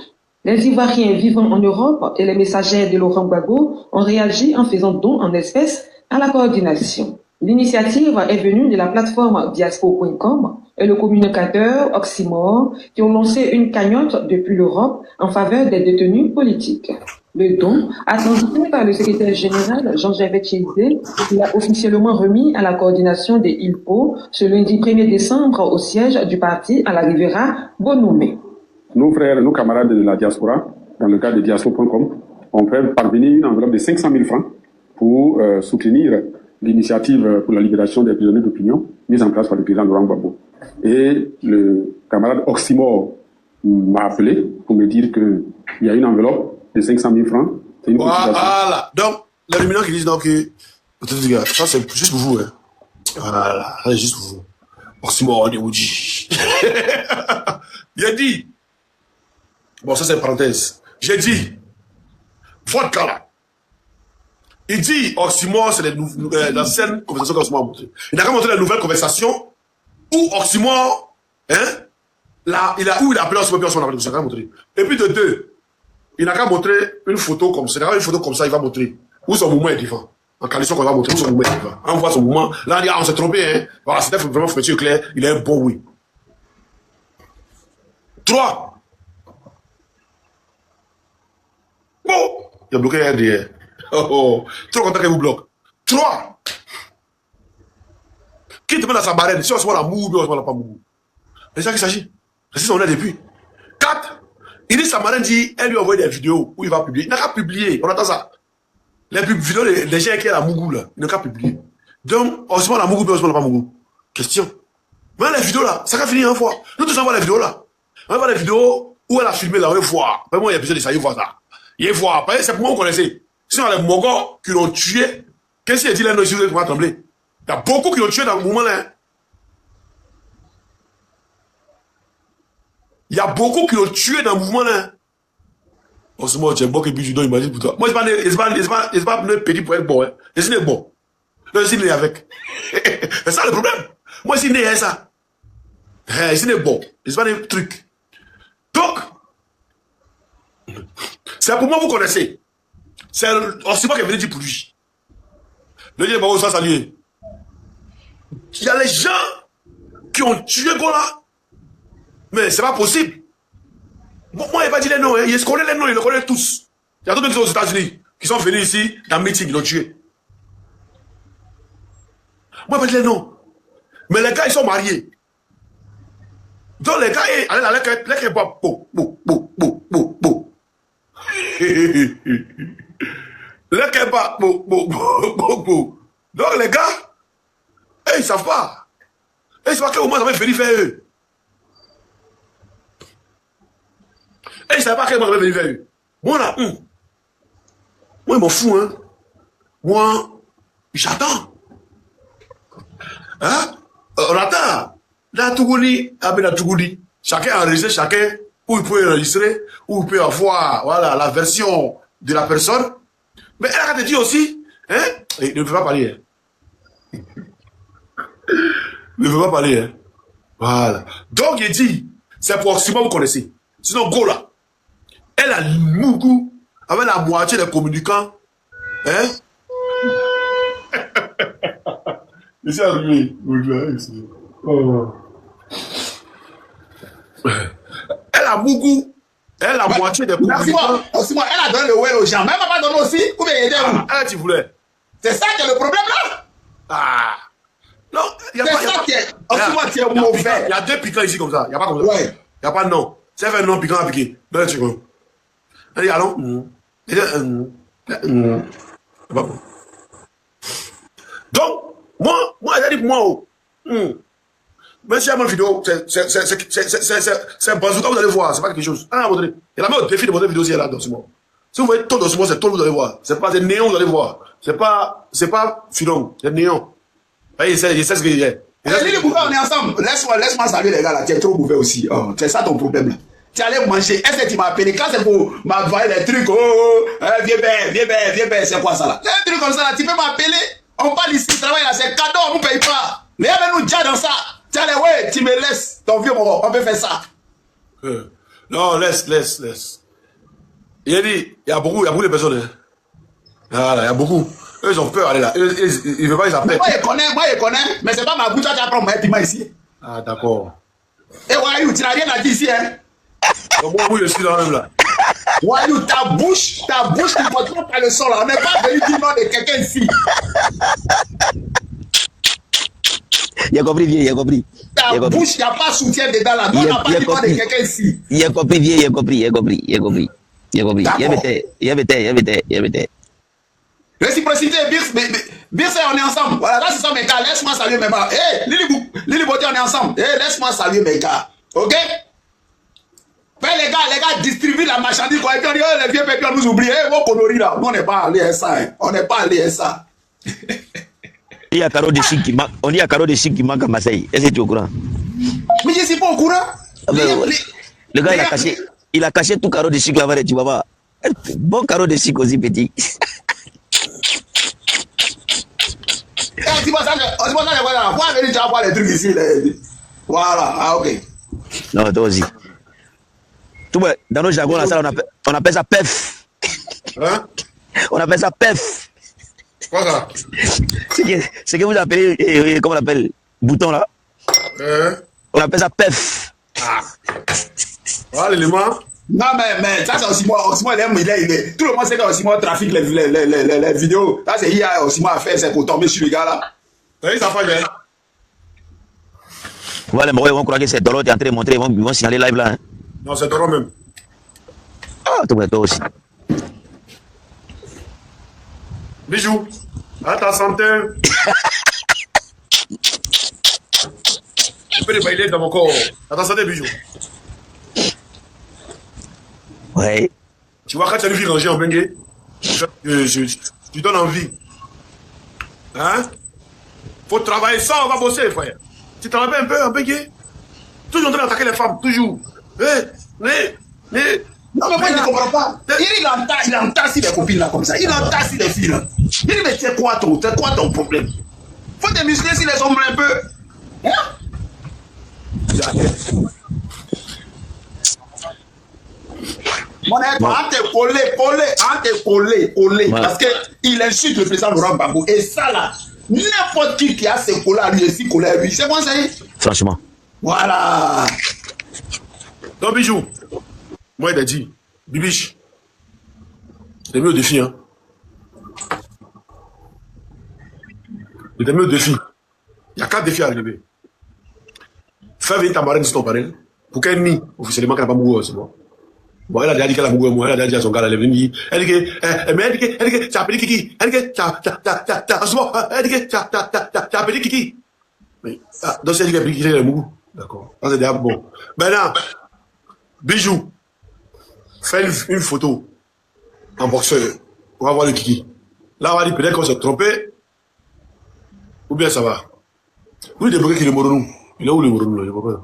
Speaker 8: Les Ivoiriens vivant en Europe et les messagers de Laurent Gbagbo ont réagi en faisant don en espèces à la coordination. L'initiative est venue de la plateforme diaspo.com et le communicateur Oxymore qui ont lancé une cagnotte depuis l'Europe en faveur des détenus politiques. Le don, attendu par le secrétaire général Jean-Gervais Chizé, il a officiellement remis à la coordination des ILPO ce lundi 1er décembre au siège du parti à la Riviera Bonomé.
Speaker 9: Nos frères, nos camarades de la diaspora, dans le cadre de diaspo.com, ont fait parvenir une enveloppe de 500 000 francs pour soutenir l'initiative pour la libération des prisonniers d'opinion mise en place par le président Laurent Gbagbo. Et le camarade Oxymore m'a appelé pour me dire qu'il y a une enveloppe de 500 000 francs. C'est une
Speaker 1: voilà. Donc, les luminants qui disent donc que ça c'est juste pour vous. Hein. Voilà, c'est juste pour vous. Oxymore, on est Oudji. Il a dit. Bon, ça c'est une parenthèse. J'ai dit. Votre cas là. Il dit, Oxymore, c'est l'ancienne conversation qu'Oxymore a montrée. Il n'a qu'à montrer la nouvelle conversation où Oxymore, où il a appelé Oxymore, puis Oxymore n'a pas montré. Et puis de deux, il n'a qu'à montrer une photo comme ça. Une photo comme ça, il va montrer où son mouvement est différent. En qualité, qu'on va montrer où son mouvement est différent. On voit son mouvement. Là, on dit, ah, on s'est trompé, hein. Voilà, c'était vraiment fermeture claire. Il est un bon oui. 3. Bon, il a bloqué RDR. Oh, trop content qu'elle vous bloque. 3. Qui te met dans sa barème? Si on se voit la moue, on se voit la pas moue. C'est ça qu'il s'agit. C'est ça qu'on a depuis. 4. Il dit sa marraine dit, elle lui a envoyé des vidéos où il va publier. Il n'a qu'à publier. On attend ça. Les vidéos des gens qui ont la mougou là, il n'a qu'à publier. Donc, on se voit la mougou, on se voit la pas mougou. Question. Mais les vidéos là, ça va finir une fois. Nous tous on voit les vidéos là. On va voir les vidéos où elle a filmé là, on va voir. Moi, il y a besoin de ça, il voit ça. Il voit. C'est pour moi vous connaissez. Sinon, les Mogos qui l'ont tué, qu'est-ce qu'il dit là, nous, ici, vous allez trembler. Il y a beaucoup qui l'ont tué dans le mouvement là. Il y a beaucoup qui l'ont tué dans le mouvement là. On se moque, tu es bon que puis tu dois imaginer pour toi. Moi, c'est pas petit pour être bon. Hein. Je suis né bon. Non, je suis né avec. C'est ça le problème. Moi, je suis né avec ça. Je suis né bon. Je suis pas des trucs. Donc, c'est pour moi, vous connaissez. C'est Oxymore qui est venu dire pour lui. Le Dieu va saluer. Il y a les gens qui ont tué Gola. Mais c'est pas possible. Moi, il va dire les noms. Hein. Il connaît les noms, il les connaît tous. Il y a d'autres qui sont aux États-Unis qui sont venus ici dans le meeting, ils l'ont tué. Moi, il va dire les noms. Mais les gars, ils sont mariés. Donc les gars, allez là, les gars, bo. Le kebab, bo. Donc les gars, ils savent pas. Ils savent pas qu'au moins ça va venir faire eux. Ils savent pas qu'au moins ça va venir faire eux. Moi, là, moi, je m'en fous, hein. Moi, j'attends. Hein? On attend. Là, Tougouli, la Tougouli. Chacun enregistre, chacun, où il peut enregistrer, où il peut avoir, voilà, la version de la personne. Mais elle a dit aussi, hein? Il ne peut pas parler, hein. Il ne veut pas parler, hein. Voilà. Donc, il dit, c'est approximativement, vous connaissez. Sinon, go là. Elle a Mougou avec la moitié des communicants. Hein? Ici, arrivé. Oh. Elle a Mougou. Elle a moitié des communicants.
Speaker 6: Aussi, moi, elle a donné le well aux gens. Même elle m'a donné aussi. Ou bien aider où?
Speaker 1: Elle, tu voulais.
Speaker 6: C'est ça qui est le problème là?
Speaker 1: Ah. Non, il y a
Speaker 6: c'est
Speaker 1: pas.
Speaker 6: Ça qui est. Aussi, moi, tu es mauvais.
Speaker 1: Il y a deux piquants ici comme ça. Il n'y a pas comme ça.
Speaker 6: Ouais.
Speaker 1: Il n'y a pas de nom. C'est un nom piquant à piquer. Ben, tu vois. Elle dit, allons. Donc, moi, elle a dit, moi, même si il y a ma vidéo, c'est un bazooka, vous allez voir, c'est pas quelque chose. Ah, vous allez. Il y a la même défi de votre vidéo aussi là, dans ce moment. Si vous voyez tout dans ce moment, c'est tout, vous allez voir. C'est pas des néons, vous allez voir. C'est pas filon, c'est néon. Il sait ce qu'il y a.
Speaker 6: On est ensemble. Laisse-moi saluer les gars là. Tu es trop mauvais aussi. Oh, c'est ça ton problème là. Tu allais manger. Est-ce que tu m'as appelé? Quand c'est pour m'envoyer les trucs, viens ben, c'est quoi ça là? Un truc comme ça là, tu peux m'appeler. On parle ici, travail là, c'est cadeau, on ne paye pas. Les gars, nous déjà dans ça. Tu allais, ouais, tu me laisses. Ton vieux moro, on peut faire ça.
Speaker 1: Non, laisse. Il a dit, il y a beaucoup de personnes. Hein. Voilà, il y a beaucoup. Eux, ils ont peur, allez là. Ils ne veulent pas les appeler.
Speaker 6: Moi, je connais. Mais c'est pas ma bouche, tu vas prendre mon piment ici.
Speaker 1: Ah, d'accord.
Speaker 6: Et Wayou, tu n'as rien à dire ici, hein?
Speaker 1: Donc, moi, oui, je suis dans le même là.
Speaker 6: Wayou, ta bouche, tu ne contrôles pas le son là. On n'est pas venu dire non de quelqu'un ici.
Speaker 10: Il a compris, vieux, il a compris.
Speaker 6: Ta bouche, il n'y a pas soutien dedans là. On n'a pas dit non de quelqu'un ici.
Speaker 10: Il a compris, vieux, il a compris. Il a compris.
Speaker 6: Réciprocité, Birse, on est ensemble. Voilà, là, ce sont mes gars. Laisse-moi saluer mes gars. Hé, Lili Beauté, on est ensemble. Hé, laisse-moi saluer mes gars. Ok? Ben, les gars distribuent la marchandise. Quoi. Et puis on dit, les vieux pépés, on nous oublie. Hé, vos conneries là. Nous, on n'est pas allé à ça. Hein. On n'est pas allé à ça.
Speaker 10: Il y a Caro de Chic qui manque. On dit à Caro de Chic qui manque à Marseille. Est-ce que tu es au courant?
Speaker 6: Mais je ne suis pas au courant.
Speaker 10: Le gars, il a caché tout Caro de Chic là-bas, tu vas voir. Bon Caro de Chic aussi, petit.
Speaker 6: C'est pour ça que voilà, vous venir déjà voir les trucs ici. Voilà, ah ok.
Speaker 10: Non, toi aussi. Tout bon, dans nos jargons, là, on appelle ça PEF.
Speaker 1: Hein?
Speaker 10: On appelle ça PEF.
Speaker 1: Quoi ça?
Speaker 10: C'est que vous appelez, comment on appelle, bouton là. On appelle ça PEF.
Speaker 1: Ah. Voilà l'élément.
Speaker 6: Non, mais ça, c'est aussi moi, il est. Tout le monde sait que aussi moi trafique les vidéos. Ça, c'est hier aussi moi à faire, c'est pour tomber sur les gars là.
Speaker 1: Oui, ça fait bien.
Speaker 10: Voilà, mais on croit que c'est Doro, tu es en train de montrer, ils vont signaler live là. Hein.
Speaker 1: Non, c'est Doro même.
Speaker 10: Ah, toi aussi.
Speaker 1: Bijou, à ta santé. Tu peux les bailer dans mon corps. À ta santé, Bijou.
Speaker 10: Ouais.
Speaker 1: Tu vois, quand tu as une vie rangée en bengue, tu donnes envie. Hein? Faut travailler ça, on va bosser, frère. Tu travailles un peu en bengue. Toujours en train d'attaquer les femmes, toujours.
Speaker 6: Non, mais moi, je ne comprends pas. Il entasse les copines là comme ça. Il entasse les filles là. Il dit, mais c'est quoi ton problème? Faut te muscler si les hommes un peu. Hein? Mon être, on te coller. Ouais. Parce qu'il insulte le président Laurent Gbagbo. Et ça là, n'importe qui a ses collés à lui, aussi collé à lui. C'est quoi ça?
Speaker 10: Franchement.
Speaker 6: Voilà.
Speaker 1: Donc, Bijou, moi, il a dit, Bibiche, c'est mieux au défi, hein. C'est mieux au défi. Il y a 4 défis à relever. Fais venir ta marraine sur ton panel. Pour qu'elle nie, officiellement, qu'elle n'a pas mouru, c'est bon. Bon, elle a déjà dit qu'elle a mouru, moi, elle a déjà dit à son gars, elle est venue, elle dit que, tu as appelé Kiki, elle dit que, tu as appelé Kiki. Mais, donc, c'est dit qu'elle a appelé Kiki, elle est mouru. D'accord. Ça, c'est déjà bon. Maintenant, Bijou, fais une photo en boxeur. On va voir le kiki. Là, on va dire peut-être qu'on s'est trompé. Ou bien ça va. Oui, débloqué qu'il est Moronou. Il est où le Moronou là? Je vois pas.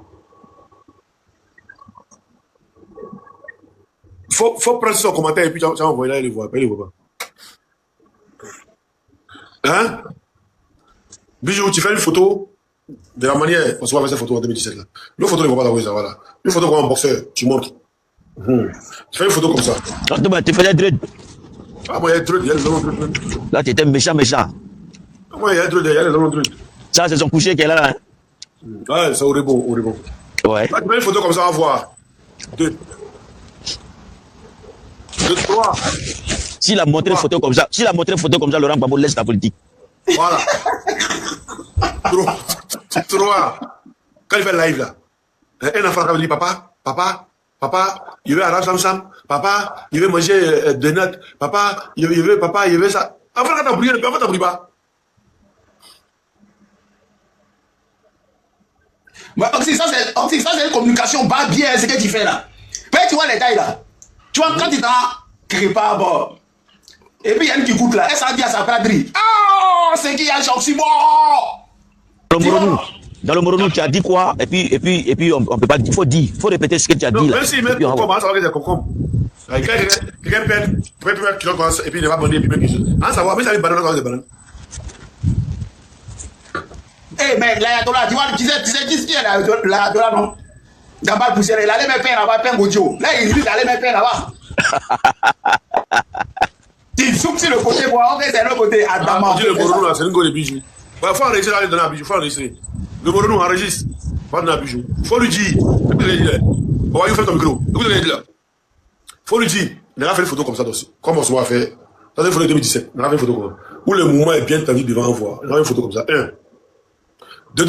Speaker 1: Faut prendre son commentaire et puis tu vas envoyer là, il le voit. Il le voit pas. Hein? Bijou, tu fais une photo de la manière. On se voit avec cette photo en 2017 là. Une photo, il ne va pas t'envoyer ça, voilà. Une photo comme un boxeur, tu montres. Tu fais une photo comme ça.
Speaker 10: Tu faisais dread.
Speaker 1: Ah, moi, il y a des trucs, il y a des hommes.
Speaker 10: Là, tu étais méchant.
Speaker 1: Moi, il y a des trucs, il y a des hommes.
Speaker 10: Ça, c'est son coucher qui est là. Hein?
Speaker 1: Ouais, c'est horrible, horrible.
Speaker 10: Ouais.
Speaker 1: Là, tu fais une photo comme ça, on va voir. 2, 3.
Speaker 10: S'il a montré une photo comme ça, Laurent Gbagbo laisse la politique.
Speaker 1: Voilà. 3. Quand il fait live là, un enfant qui dit papa, il veut Arab Sam, papa, il veut manger des nuts, papa, il veut ça. Avant quand t'as brûlé, avant t'as brûlé pas.
Speaker 6: Aussi, ça c'est une communication bas bien, ce que tu fais là. Mais tu vois les tailles là. Tu vois, quand tu t'en crépes, bon. Et puis il y a une qui coûte là, elle s'en dit à sa braderie. Oh, c'est qui a choc si bon.
Speaker 10: Dans le Moronou, tu as dit quoi? Et puis on peut pas dire, il faut répéter ce que tu as dit là.
Speaker 1: Même si, même comment ça va que c'est concombre. Quelqu'un perd, et puis il va bonner, et puis même quelque chose. Ah, ça va, mais ça va être banane, des bananes.
Speaker 6: Eh, mais l'ayatollah, tu vois, tu sais ce qu'il y a l'ayatollah, non? D'abord, poussière, il allait me faire là-bas, peine Godio. Là, il dit d'aller me faire là-bas. Tu soupes sur le côté, quoi, ok, c'est le côté.
Speaker 1: Ah, le Moronou là, c'est une go de bijoux. Il faut enregistrer là, donner un bijou, il faut enregistrer. Le Moronou enregistre, va donner un bijou. Il faut lui dire, on va lui faire ton micro. Écoute ce qu'il dit là. Il faut lui dire, il a fait une photo comme ça aussi. Comme on se voit faire. Ça c'est une photo de 2017. Il a fait une photo comme ça. Où le mouvement est bien tendu devant un voix. Il a fait une photo comme ça. 1. De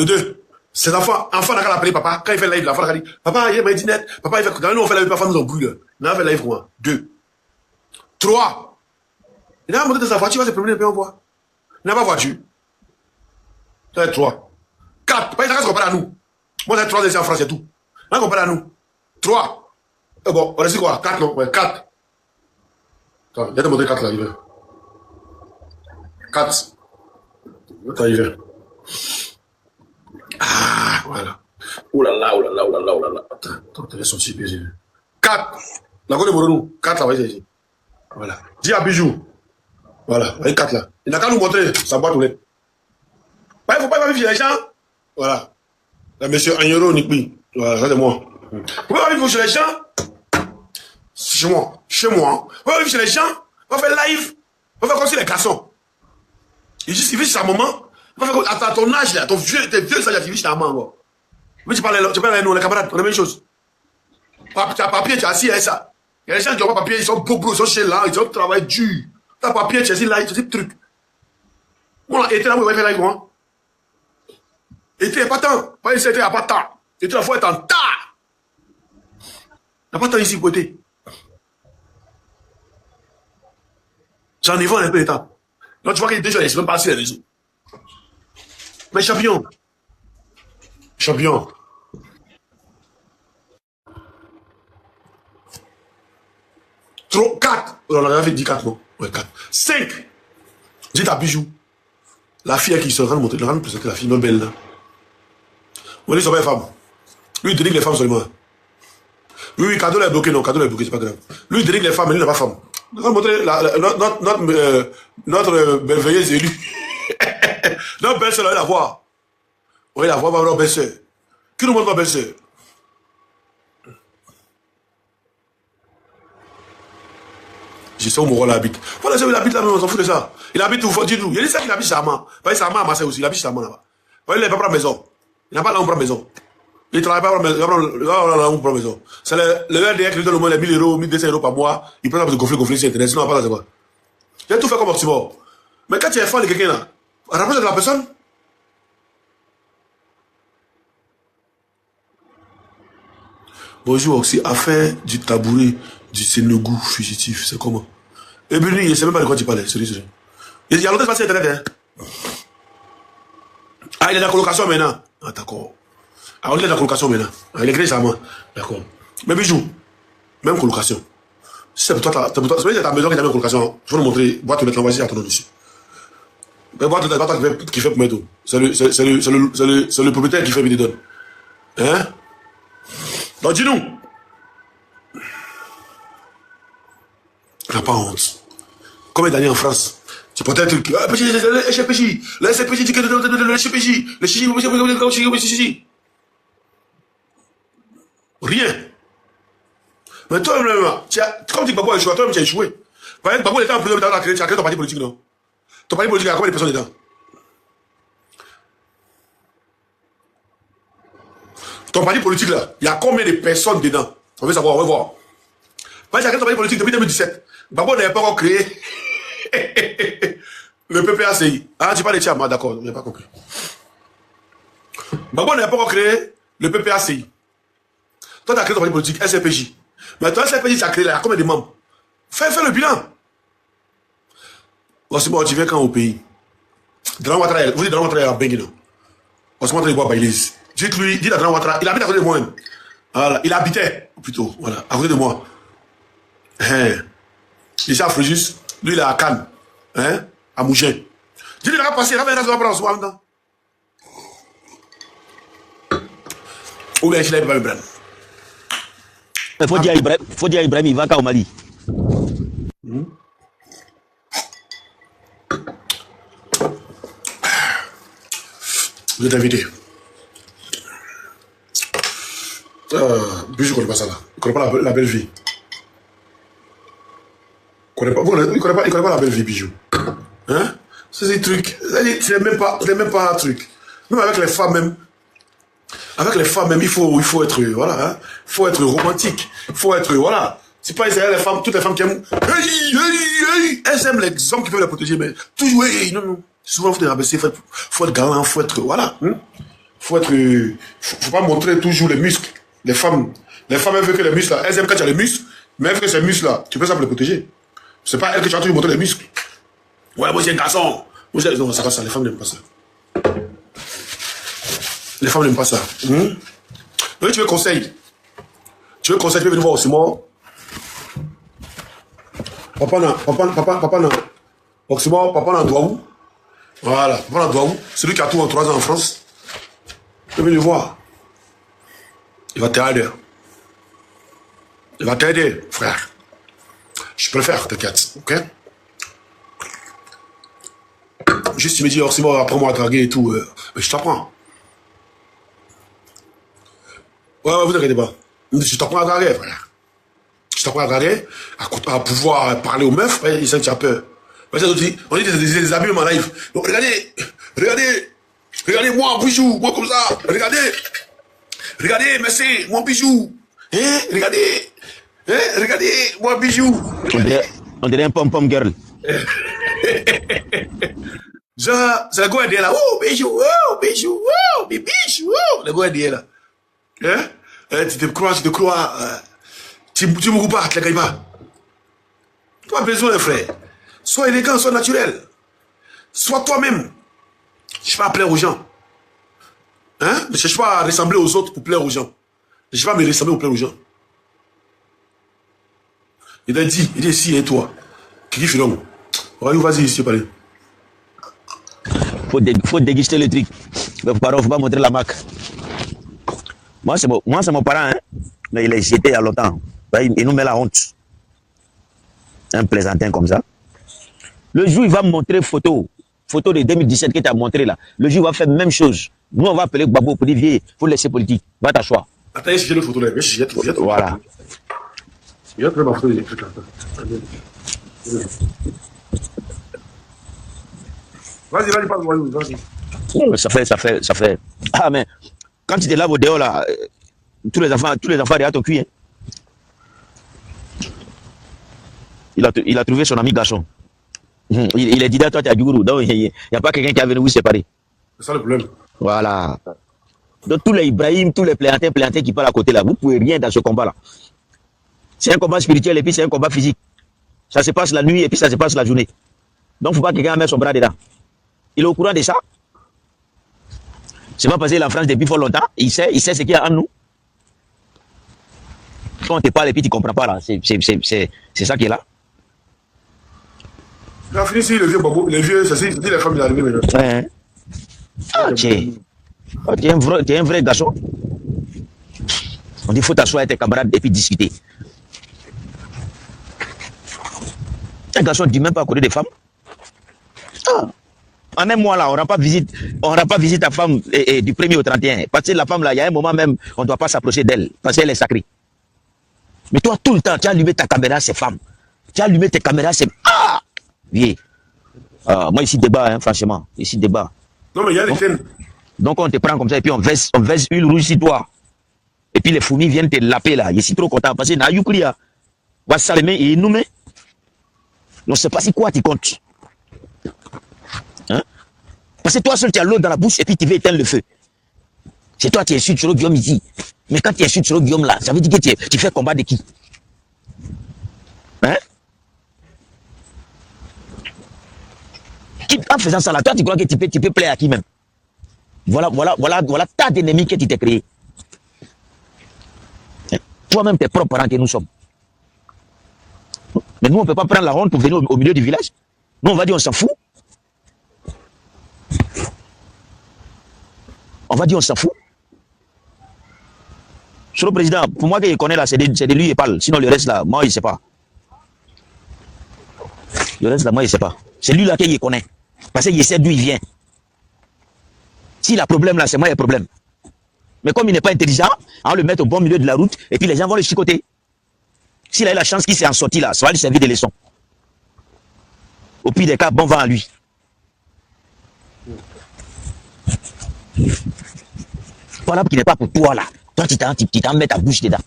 Speaker 1: deux. Ces enfants n'a qu'à l'appeler papa. Quand il fait live, l'enfant n'a qu'à dire, papa, il y a ma dinette. Papa, il fait, quand nous on fait live, papa nous en brûle. Il a fait live pour moi. 2. 3. Il a monté de sa voiture, il va se promener un peu en voie. Il n'a pas voiture. Ça va être 3. 4. Pas il se compare à nous. Moi, j'ai 3 essais en France, c'est tout. Il compare à nous. 3. Bon, on reste quoi? 4, non? Ouais, 4. Attends, il va te montrer 4 là, il veut. 4. Attends, il veut. Ah, voilà. Oh là là. Attends, t'as son petit baiser. 4. La côte de Moronou. 4 là, va ici. Voilà. Dis à Bijou. Voilà, avec 4 là. Il n'a qu'à nous montrer sa boîte aux lettres. Il ne faut pas vivre chez les gens. Voilà. Là, monsieur Agnero Nikbi. Voilà, ça c'est moi. Il ne faut pas vivre chez les gens. Chez moi. Il ne faut pas vivre chez les gens. On va faire live. On va faire comme si les garçons. Il vit chez sa maman. On va faire à ton âge là. Tes vieux ça, tu vis chez ta maman. Mais tu parles avec nous, les camarades, on a la même chose. Tu as papier, tu as assis avec ça. Il y a des gens qui n'ont pas papier, ils sont beaux, ils sont chez là, ils ont travaillé dur. Tu as papier, tu as assis là, tu as des trucs. Bon, là, était là, vous avez fait live, moi. Était pas tant. Pas ici, était pas tant. Était la fois, est en tas. Il n'y a pas tant ici, côté. J'en ai vu un peu l'état. Là, tu vois qu'il y a des gens, ils ne sont même pas assis les réseaux. Mais champion. 4. On avait dit 4, non? Ouais, 4. 5. Dis ta Bijou. La fille qui se rend montrer, la fille non belle là. On dit son père femme. Lui, il dénigre les femmes seulement. Oui, Cadeau l'a bloqué, non, Cadeau l'a bloqué, c'est pas grave. Lui, il dénigre les femmes, mais lui, il n'a pas femme. On va montrer notre merveilleuse élue. Notre belle-sœur, on va la voir. On va la voir, notre belle-sœur. Qui nous montre ma belle-sœur? Je sais où mon rôle habite. Voilà, il habite là, mais on s'en fout de ça. Il habite où? Dis-nous. Il y a des gens qui habitent chez Amman. Sa maman à Marseille aussi. Il habite chez Amman là-bas. Il n'a pas pris maison. Il n'a pas là où prendre maison. Il ne travaille pas là où prendre maison. C'est le RDR qui lui donne au moins les 1000 €, 1200 € par mois. Il prend ça pour se gonfler sur Internet. Sinon, pas ça, c'est quoi. Il a tout fait comme optimum. Mais quand tu es fan de quelqu'un là, rapproche de la personne. Bonjour, c'est affaire du tabouret du Sénégou fugitif. C'est comment? Et puis lui, il ne sait même pas de quoi tu parlais. Sérieux. Il y a longtemps que c'est Internet. Hein? Ah, il est dans la colocation maintenant. Ah, d'accord. Ah, on est dans la colocation maintenant. Ah, il est créé ça, moi. D'accord. Mais Bijou, même colocation. Si c'est pour toi, c'est ta maison qui t'a mis en colocation. Je vais te montrer. Boîte aux lettres, vas-y, attends dessus. Mais boîte aux lettres, pas toi qui fait pour mettre tout. C'est le propriétaire qui fait, il te donne. Hein? Donc, dis-nous. T'as pas honte. Comme d'années en France. Tu portais un truc. Ah, le SPJ. Le SPJ dit que le SPJ. Le SPJ. Rien. Mais toi-même, comme tu dis Gbagbo a échoué, toi-même tu as échoué. Par exemple, Gbagbo était en prison, tu as créé ton parti politique, non? Ton parti politique, il y a combien de personnes dedans? Ton parti politique, là, il y a combien de personnes dedans? On veut savoir, on va voir. Par exemple, tu as créé ton parti politique depuis 2017. Gbagbo n'avait pas encore créé le PPACI. Ah, tu parles de Tchama, d'accord, je n'ai pas compris. Gbagbo n'avait pas encore créé le PPACI. Toi, tu as créé ton parti politique, SPJ. Mais toi, SPJ, tu as créé là, il y a combien de membres? Fais le bilan. Osimo, tu viens quand au pays? Draman Ouattara, vous dites Draman Ouattara à Benguino. Osimo, tu vois Baïlis. Dites-lui, dites à Draman Ouattara, il habite à côté de moi-même. Voilà, il habitait, plutôt, voilà, à côté de moi. Ici à Fréjus, lui, il est à Cannes, hein, à Mougin. Dis-lui, il va passer, il va venir dans ce moment maintenant. Ou bien, il va me prendre.
Speaker 10: Il faut dire à Ibrahim, il va qu'au Mali.
Speaker 1: Vous êtes invité. Bijou, je ne connais pas ça là. Il ne connaît pas la belle vie. Il ne connaît pas la belle vie, Bijou. Hein? C'est des trucs. C'est même pas un truc. Même avec les femmes même. Avec les femmes même, il faut être, voilà, hein. Il faut être romantique. Il faut être, voilà. C'est pas les femmes, toutes les femmes qui aiment. Elles aiment les hommes qui peuvent les protéger, mais toujours, non. Souvent, il faut te rabaisser, faut être galant, faut être, voilà. Faut pas montrer toujours les muscles. Les femmes, elles veulent que les muscles, elles aiment quand tu as les muscles, mais elles veulent que ces muscles-là, tu peux ça pour les protéger. C'est pas elles que tu vas toujours montrer les muscles. Ouais, moi, j'ai un garçon. Non, ça, les femmes n'aiment pas ça. Les femmes n'aiment pas ça. Donc, tu veux conseil. Tu veux venir voir aussi, moi. Papa n'a. Oxymore, papa n'a droit où? Voilà, papa n'a droit où? Celui qui a tout en 3 ans en France. Tu veux venir le voir. Il va t'aider. Il va t'aider, frère. Je peux le faire, t'inquiète, ok? Juste, il me dit, Oxymore, apprends-moi à draguer et tout. Mais je t'apprends. Ouais, vous inquiétez pas. Je t'apprends à draguer, frère. Je t'apprends à draguer, à pouvoir parler aux meufs. Ouais, ils sentent que tu as peur. On dit des amis en live. Donc, regardez moi, bijou, moi comme ça. Regardez, merci, mon bijou. Hein, regardez, moi, bijou.
Speaker 10: On dirait un pom-pom girl.
Speaker 1: C'est le gars là. Oh, bijou, le gars là. Hein? Tu te crois, tu me coupes, tu ne gagnes pas. Tu n'as pas besoin, frère. Sois élégant, sois naturel. Sois toi-même. Ne cherche pas à plaire aux gens. Hein? Ne cherche pas à ressembler aux autres pour plaire aux gens. Ne cherche pas à me ressembler pour plaire aux gens. Il a dit ici et toi. Qui fait l'homme? Vas-y, ici, parlez.
Speaker 10: Faut déguster le truc. Mais pardon, faut pas montrer la marque. Moi, c'est mon parent, hein? Mais il est jeté il y a longtemps. Il nous met la honte. Un plaisantin comme ça. Le jour, il va me montrer photo de 2017 que tu as montré là. Le jour, il va faire la même chose. Nous, on va appeler Gbagbo pour dire, viens, il faut laisser politique. Va ta choix.
Speaker 1: Attends, j'ai le photo là.
Speaker 10: Voilà.
Speaker 1: Il y a ma photo. Vas-y, parle,
Speaker 10: vas-y. Ça fait. Ah, mais quand tu te laves au dehors là, tous les enfants derrière ton cul. Hein. Il a trouvé son ami garçon. Il est dit à toi, tu as du gourou. Donc, il n'y a pas quelqu'un qui a venu vous séparer.
Speaker 1: C'est ça le problème.
Speaker 10: Voilà. Donc, tous les Ibrahim, tous les plaiantins qui parlent à côté là, vous ne pouvez rien dans ce combat-là. C'est un combat spirituel et puis c'est un combat physique. Ça se passe la nuit et puis ça se passe la journée. Donc, il ne faut pas que quelqu'un mette son bras dedans. Il est au courant de ça. C'est pas passé en France depuis fort longtemps. Il sait ce qu'il y a en nous. Quand on te parle et puis tu ne comprends pas là, c'est ça qui est là.
Speaker 1: Il a fini ici, les vieux, c'est les femmes qui sont arrivées maintenant.
Speaker 10: Ouais. Ah, tu es un vrai garçon. On dit qu'il faut t'asseoir avec tes camarades et puis discuter. Un garçon ne dit même pas à côté des femmes. Ah. En un mois là, on n'a pas visite ta femme du 1er au 31. Parce que la femme là, il y a un moment même, on ne doit pas s'approcher d'elle. Parce qu'elle est sacrée. Mais toi, tout le temps, tu as allumé ta caméra, c'est femme. Tu as allumé tes caméras, c'est... Ah! Viens. Moi ici débat, hein, franchement. Ici débat.
Speaker 1: Non mais il y a des chaînes.
Speaker 10: Donc on te prend comme ça et puis on verse huile rouge sur toi. Et puis les fourmis viennent te laper là. Je suis trop content parce que na yukria. Va s'allumer et nous met. On ne sait pas si quoi tu comptes. Hein? Parce que toi seul tu as l'eau dans la bouche et puis tu veux éteindre le feu. C'est toi qui insultes sur le Guillaume ici. Mais quand tu insultes sur le Guillaume là, ça veut dire que tu fais combat de qui? Hein? En faisant ça là, toi tu crois que tu peux plaire à qui même? Voilà tas d'ennemis que tu t'es créé. Toi-même tes propres parents que nous sommes. Mais nous on ne peut pas prendre la honte pour venir au milieu du village. Nous on va dire on s'en fout. On va dire on s'en fout. Sur le président, pour moi qu'il connaît là, c'est de lui qui parle. Sinon le reste là, moi il ne sait pas. Le reste là, moi il ne sait pas. C'est lui là qui connaît. Parce qu'il sait d'où il vient. S'il a problème là, c'est moi qui ai problème. Mais comme il n'est pas intelligent, on va le mettre au bon milieu de la route et puis les gens vont le chicoter. S'il a eu la chance qu'il s'est en sorti là, ça va lui servir de leçon. Au pire des cas, bon vent à lui. Voilà qui n'est pas pour toi là. Toi tu t'en mets ta bouche dedans.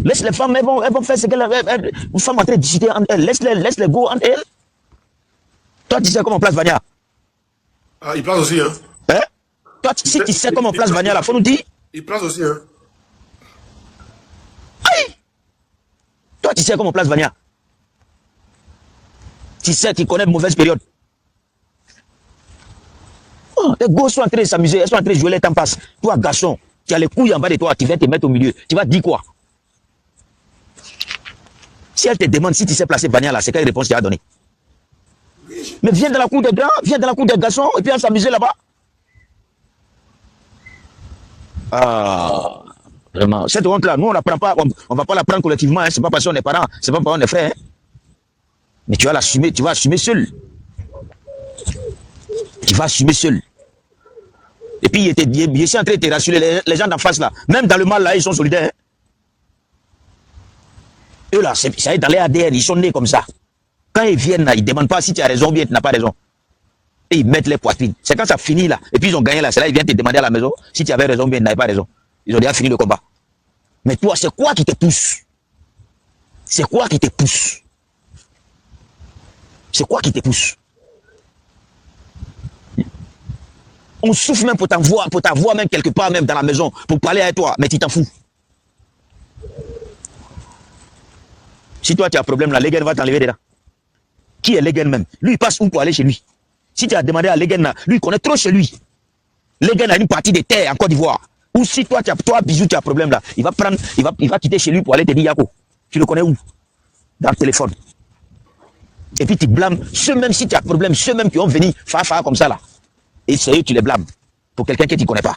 Speaker 10: Laisse les femmes, elles vont faire ce qu'elles... Une femme en train de discuter entre elles. Laisse-les go entre elles. Toi, tu sais comment on place Vania.
Speaker 1: Ah, il place aussi, hein.
Speaker 10: Hein? Toi, si tu sais comment on place Vania, là, faut nous dire.
Speaker 1: Il place aussi, hein.
Speaker 10: Aïe! Toi, tu sais comment on place Vania. Tu sais qu'il connaît de mauvaises périodes. Oh, les gosses sont en train de s'amuser, elles sont en train de jouer, les temps passent. Toi, garçon, tu as les couilles en bas de toi, tu viens te mettre au milieu. Tu vas dire quoi? Si elle te demande si tu sais placer Vania, là, c'est quelle réponse tu vas donner? Mais viens dans la cour des grands, viens dans la cour des garçons, et puis on s'amuser là-bas. Ah, vraiment. Cette honte-là, nous, on ne va pas la prendre collectivement, hein. C'est pas parce qu'on est parents, c'est pas parce qu'on est frères. Hein. Mais tu vas l'assumer, tu vas assumer seul. Tu vas assumer seul. Et puis, il est en train de te rassurer, les gens d'en face là, même dans le mal là, ils sont solidaires. Hein. Eux là, ça est dans les ADN, ils sont nés comme ça. Quand ils viennent là, ils ne demandent pas si tu as raison ou bien tu n'as pas raison. Et ils mettent les poitrines. C'est quand ça finit là, et puis ils ont gagné là, c'est là ils viennent te demander à la maison si tu avais raison ou bien tu n'avais pas raison. Ils ont déjà fini le combat. Mais toi, c'est quoi qui te pousse? C'est quoi qui te pousse? C'est quoi qui te pousse? On souffle même pour t'avoir même quelque part même dans la maison, pour parler avec toi, mais tu t'en fous. Si toi tu as un problème là, Legen va t'enlever dedans. Qui est Legen même? Lui il passe où pour aller chez lui? Si tu as demandé à Legen là, lui il connaît trop chez lui. Legen a une partie de terre en Côte d'Ivoire. Ou si toi Bisou tu as un problème là, il va quitter chez lui pour aller te dire Yako. Tu le connais où? Dans le téléphone. Et puis tu blâmes ceux même si tu as un problème, ceux même qui ont venu faire comme ça là. Et sérieux tu les blâmes pour quelqu'un que tu ne connais pas.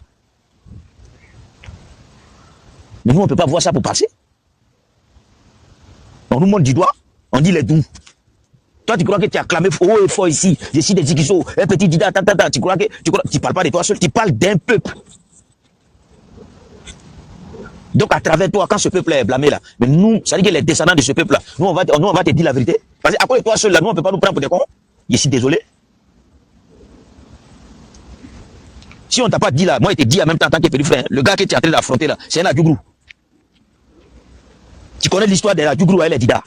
Speaker 10: Mais nous on ne peut pas voir ça pour passer. On nous montre du doigt, on dit les doux. Toi, tu crois que tu as clamé haut et fort ici. Je suis des Zikiso, un petit dida, tu crois que tu parles pas de toi seul, tu parles d'un peuple. Donc, à travers toi, quand ce peuple est blâmé là, mais nous, ça veut dire que les descendants de ce peuple là, nous, on va te dire la vérité. Parce qu'à cause de toi seul là, nous, on ne peut pas nous prendre pour des cons. Je suis désolé. Si on t'a pas dit là, moi, je te dis en même temps en tant que petit frère, le gars que tu es en train d'affronter là, c'est un Adjougrou. Tu connais l'histoire de l'Adjougrou et les Dida.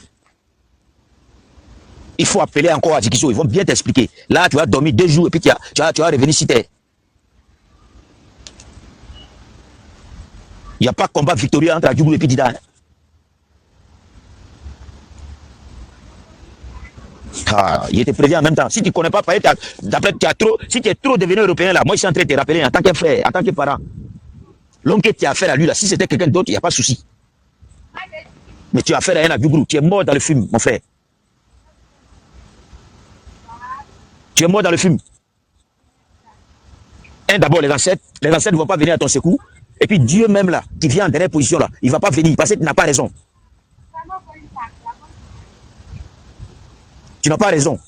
Speaker 10: Il faut appeler encore à Zikiso, ils vont bien t'expliquer. Là, tu vas dormir 2 jours et puis tu vas revenir si t'es. Il n'y a pas de combat victorieux entre Adjougrou et Dida. Hein. Ah, il était prévu en même temps. Si tu ne connais pas, si tu es trop devenu européen là, moi je suis en train de te rappeler en tant que frère, en tant que parent. L'homme que tu as affaire à lui là, si c'était quelqu'un d'autre, il n'y a pas de souci. Mais tu as affaire à un Abigourou. Tu es mort dans le film, mon frère. Tu es mort dans le film. D'abord, les ancêtres ne vont pas venir à ton secours. Et puis Dieu même là, qui vient en dernière position là, il ne va pas venir parce que tu n'as pas raison. Tu n'as pas raison.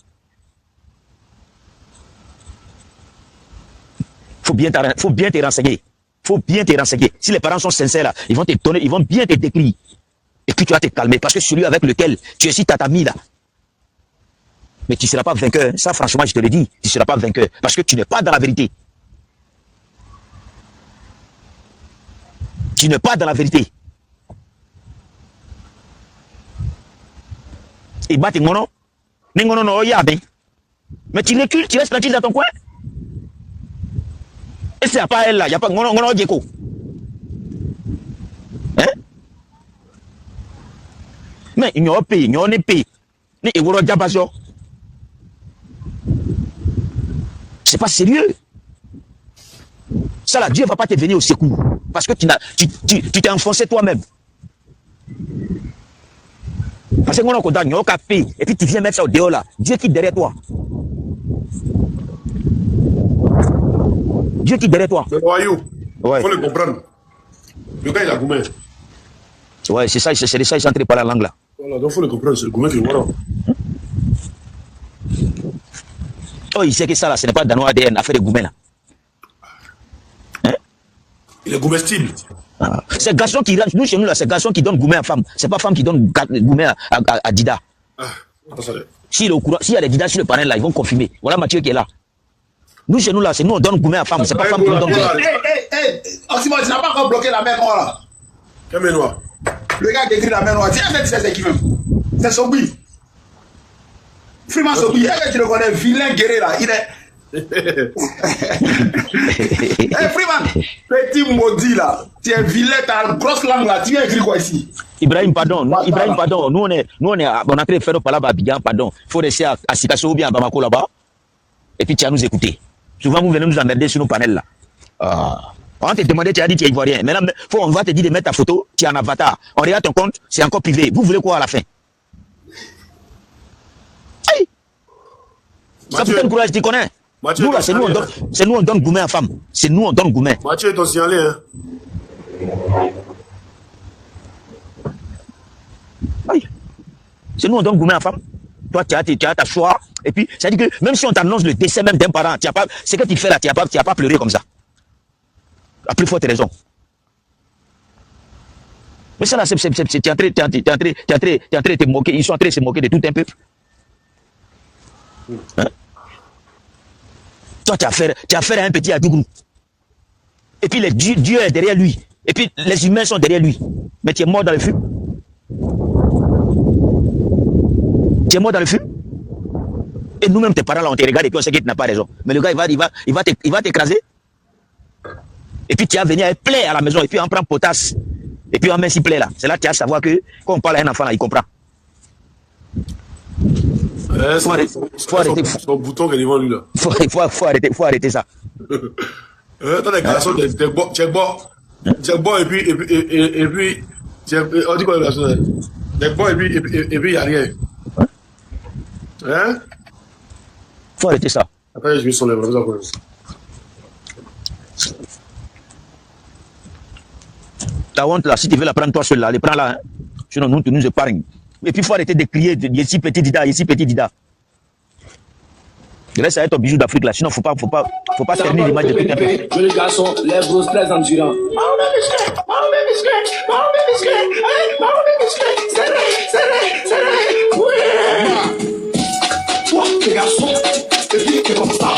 Speaker 10: Faut bien te renseigner. Faut bien te renseigner. Si les parents sont sincères là, ils vont te donner, ils vont bien te décrire. Et puis tu vas te calmer parce que celui avec lequel tu es si tatami là, mais tu ne seras pas vainqueur. Ça, franchement, je te le dis, tu ne seras pas vainqueur. Parce que tu n'es pas dans la vérité. Tu n'es pas dans la vérité. Et bah, t'es mono. Mais tu recules, tu restes tranquille dans ton coin. Et c'est pas elle là, il n'y a pas mono Dieko. Hein? Mais il n'y a pas payé, il n'y a pas payé. C'est pas sérieux. Ça là, Dieu ne va pas te venir au secours. Parce que tu t'es enfoncé toi-même. Parce que on a condamné, on a payé. Et puis tu viens mettre ça au dehors là. Dieu qui est derrière toi. Dieu qui est derrière toi.
Speaker 1: Mais Royou,
Speaker 10: ouais.
Speaker 1: Il faut le comprendre. Le gars il a goumé.
Speaker 10: Ouais, c'est ça, c'est ça, il s'entraîne par la langue là.
Speaker 1: Voilà, donc il faut le comprendre, c'est le goumé qui est voilà.
Speaker 10: Oh, il sait que ça là, ce n'est pas dans nos ADN, affaire de goumé là. Hein?
Speaker 1: Il est goumestible.
Speaker 10: Ah. C'est garçon qui, nous chez nous là, c'est garçon qui donne goumé à femme. C'est pas femme qui donne goumé à Dida.
Speaker 1: Ah,
Speaker 10: s'il est au courant, s'il y a des Dida sur le panel là, ils vont confirmer. Voilà Mathieu qui est là. Nous chez nous là, c'est nous on donne goumé à femme, c'est pas femme qui nous donne goumé.
Speaker 6: Oxymore, tu n'as pas encore bloqué la mer noire là.
Speaker 1: Quelle mer noire?
Speaker 6: Le gars qui écrit la mer noire, c'est qui même? C'est Sobi. Freeman Sobi, tu le connais, vilain guerrier là, il est. Freeman, petit maudit là, tu es vilain, t'as une grosse langue là, tu viens écrire quoi ici?
Speaker 10: Ibrahim, pardon, nous on est en train de faire nos palabres à Abidjan, pardon. Il faut rester à Sikasso ou bien à Bamako là-bas. Et puis tu vas nous écouter. Souvent vous venez nous emmerder sur nos panels là. On te demandait, tu as dit tu es ivoirien. Maintenant, on va te dire de mettre ta photo, tu es en avatar. On regarde ton compte, c'est encore privé. Vous voulez quoi à la fin? Hey! Ça peut être le courage, tu connais. Mathieu, nous là, c'est nous on donne gourmet à femme. C'est nous on donne gourmet.
Speaker 1: Mathieu est ton signalé, hein.
Speaker 10: Oui. C'est nous on donne gourmet à femme. Toi, tu as ta choix. Et puis, ça dit que même si on t'annonce le décès même d'un parent, c'est que tu fais là, tu n'as pas pleuré comme ça. À plus forte raison. Mais ça là, tu es en train de te moquer. Ils sont en train de se moquer de tout un peuple. Hein? Toi, tu as affaire à un petit Adougou. Et puis Dieu est derrière lui. Et puis les humains sont derrière lui. Mais tu es mort dans le feu. Tu es mort dans le feu. Et nous-mêmes, tes parents là, on te regarde et puis on sait que tu n'as pas raison. Mais le gars, il va t'écraser. Et puis tu vas venir avec plaie à la maison. Et puis on prend potasse. Et puis on met si plaie là. C'est là que tu vas savoir que quand on parle à un enfant là, il comprend. Faut arrêter.
Speaker 1: Son bouton qui est devant lui là.
Speaker 10: Faut arrêter ça.
Speaker 1: T'as des garçons, check bon et puis, on dit quoi la chose? Des bon et puis il n'y a rien. Hein?
Speaker 10: Faut arrêter ça.
Speaker 1: Attends, je vais sur les bras.
Speaker 10: Ta honte là, si tu veux la prendre toi seul là, les prends là. Hein? Sinon, nous, tu nous épargnes. Et puis, il faut arrêter de crier, ici petit Dida, ici petit Dida. Reste avec ton bijou d'Afrique là, sinon, faut pas cerner l'image de tout un peu.
Speaker 11: Joli garçon, lève grosses très endurant. Toi, tes garçons, et puis t'es comme ça.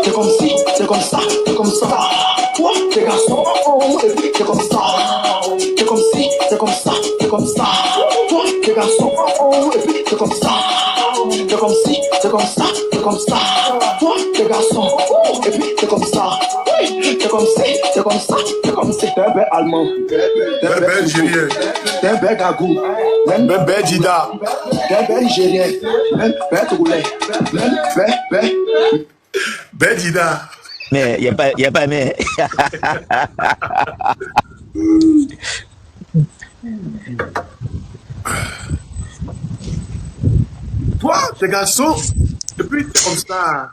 Speaker 11: T'es comme ci, t'es comme ça, t'es comme ça. Toi, tes garçons, et puis t'es comme ça. T'es comme ci, t'es comme ça, t'es comme ça. Toi, tes garçons, et puis t'es comme ça. T'es comme ci, t'es comme ça, t'es comme ça. Toi, tes garçons, et puis t'es comme ça. T'es comme ci, t'es comme ça, t'es comme ci. T'es un bé allemand.
Speaker 1: T'es un bé nigérien.
Speaker 11: T'es un bé gagou.
Speaker 1: Même bé Dida.
Speaker 11: T'es un bé nigérien. Même bé togoulais. Même bé.
Speaker 1: Bé Dida.
Speaker 10: Mais il n'y a pas mais.
Speaker 1: Toi, t'es garçon, et puis t'es comme ça.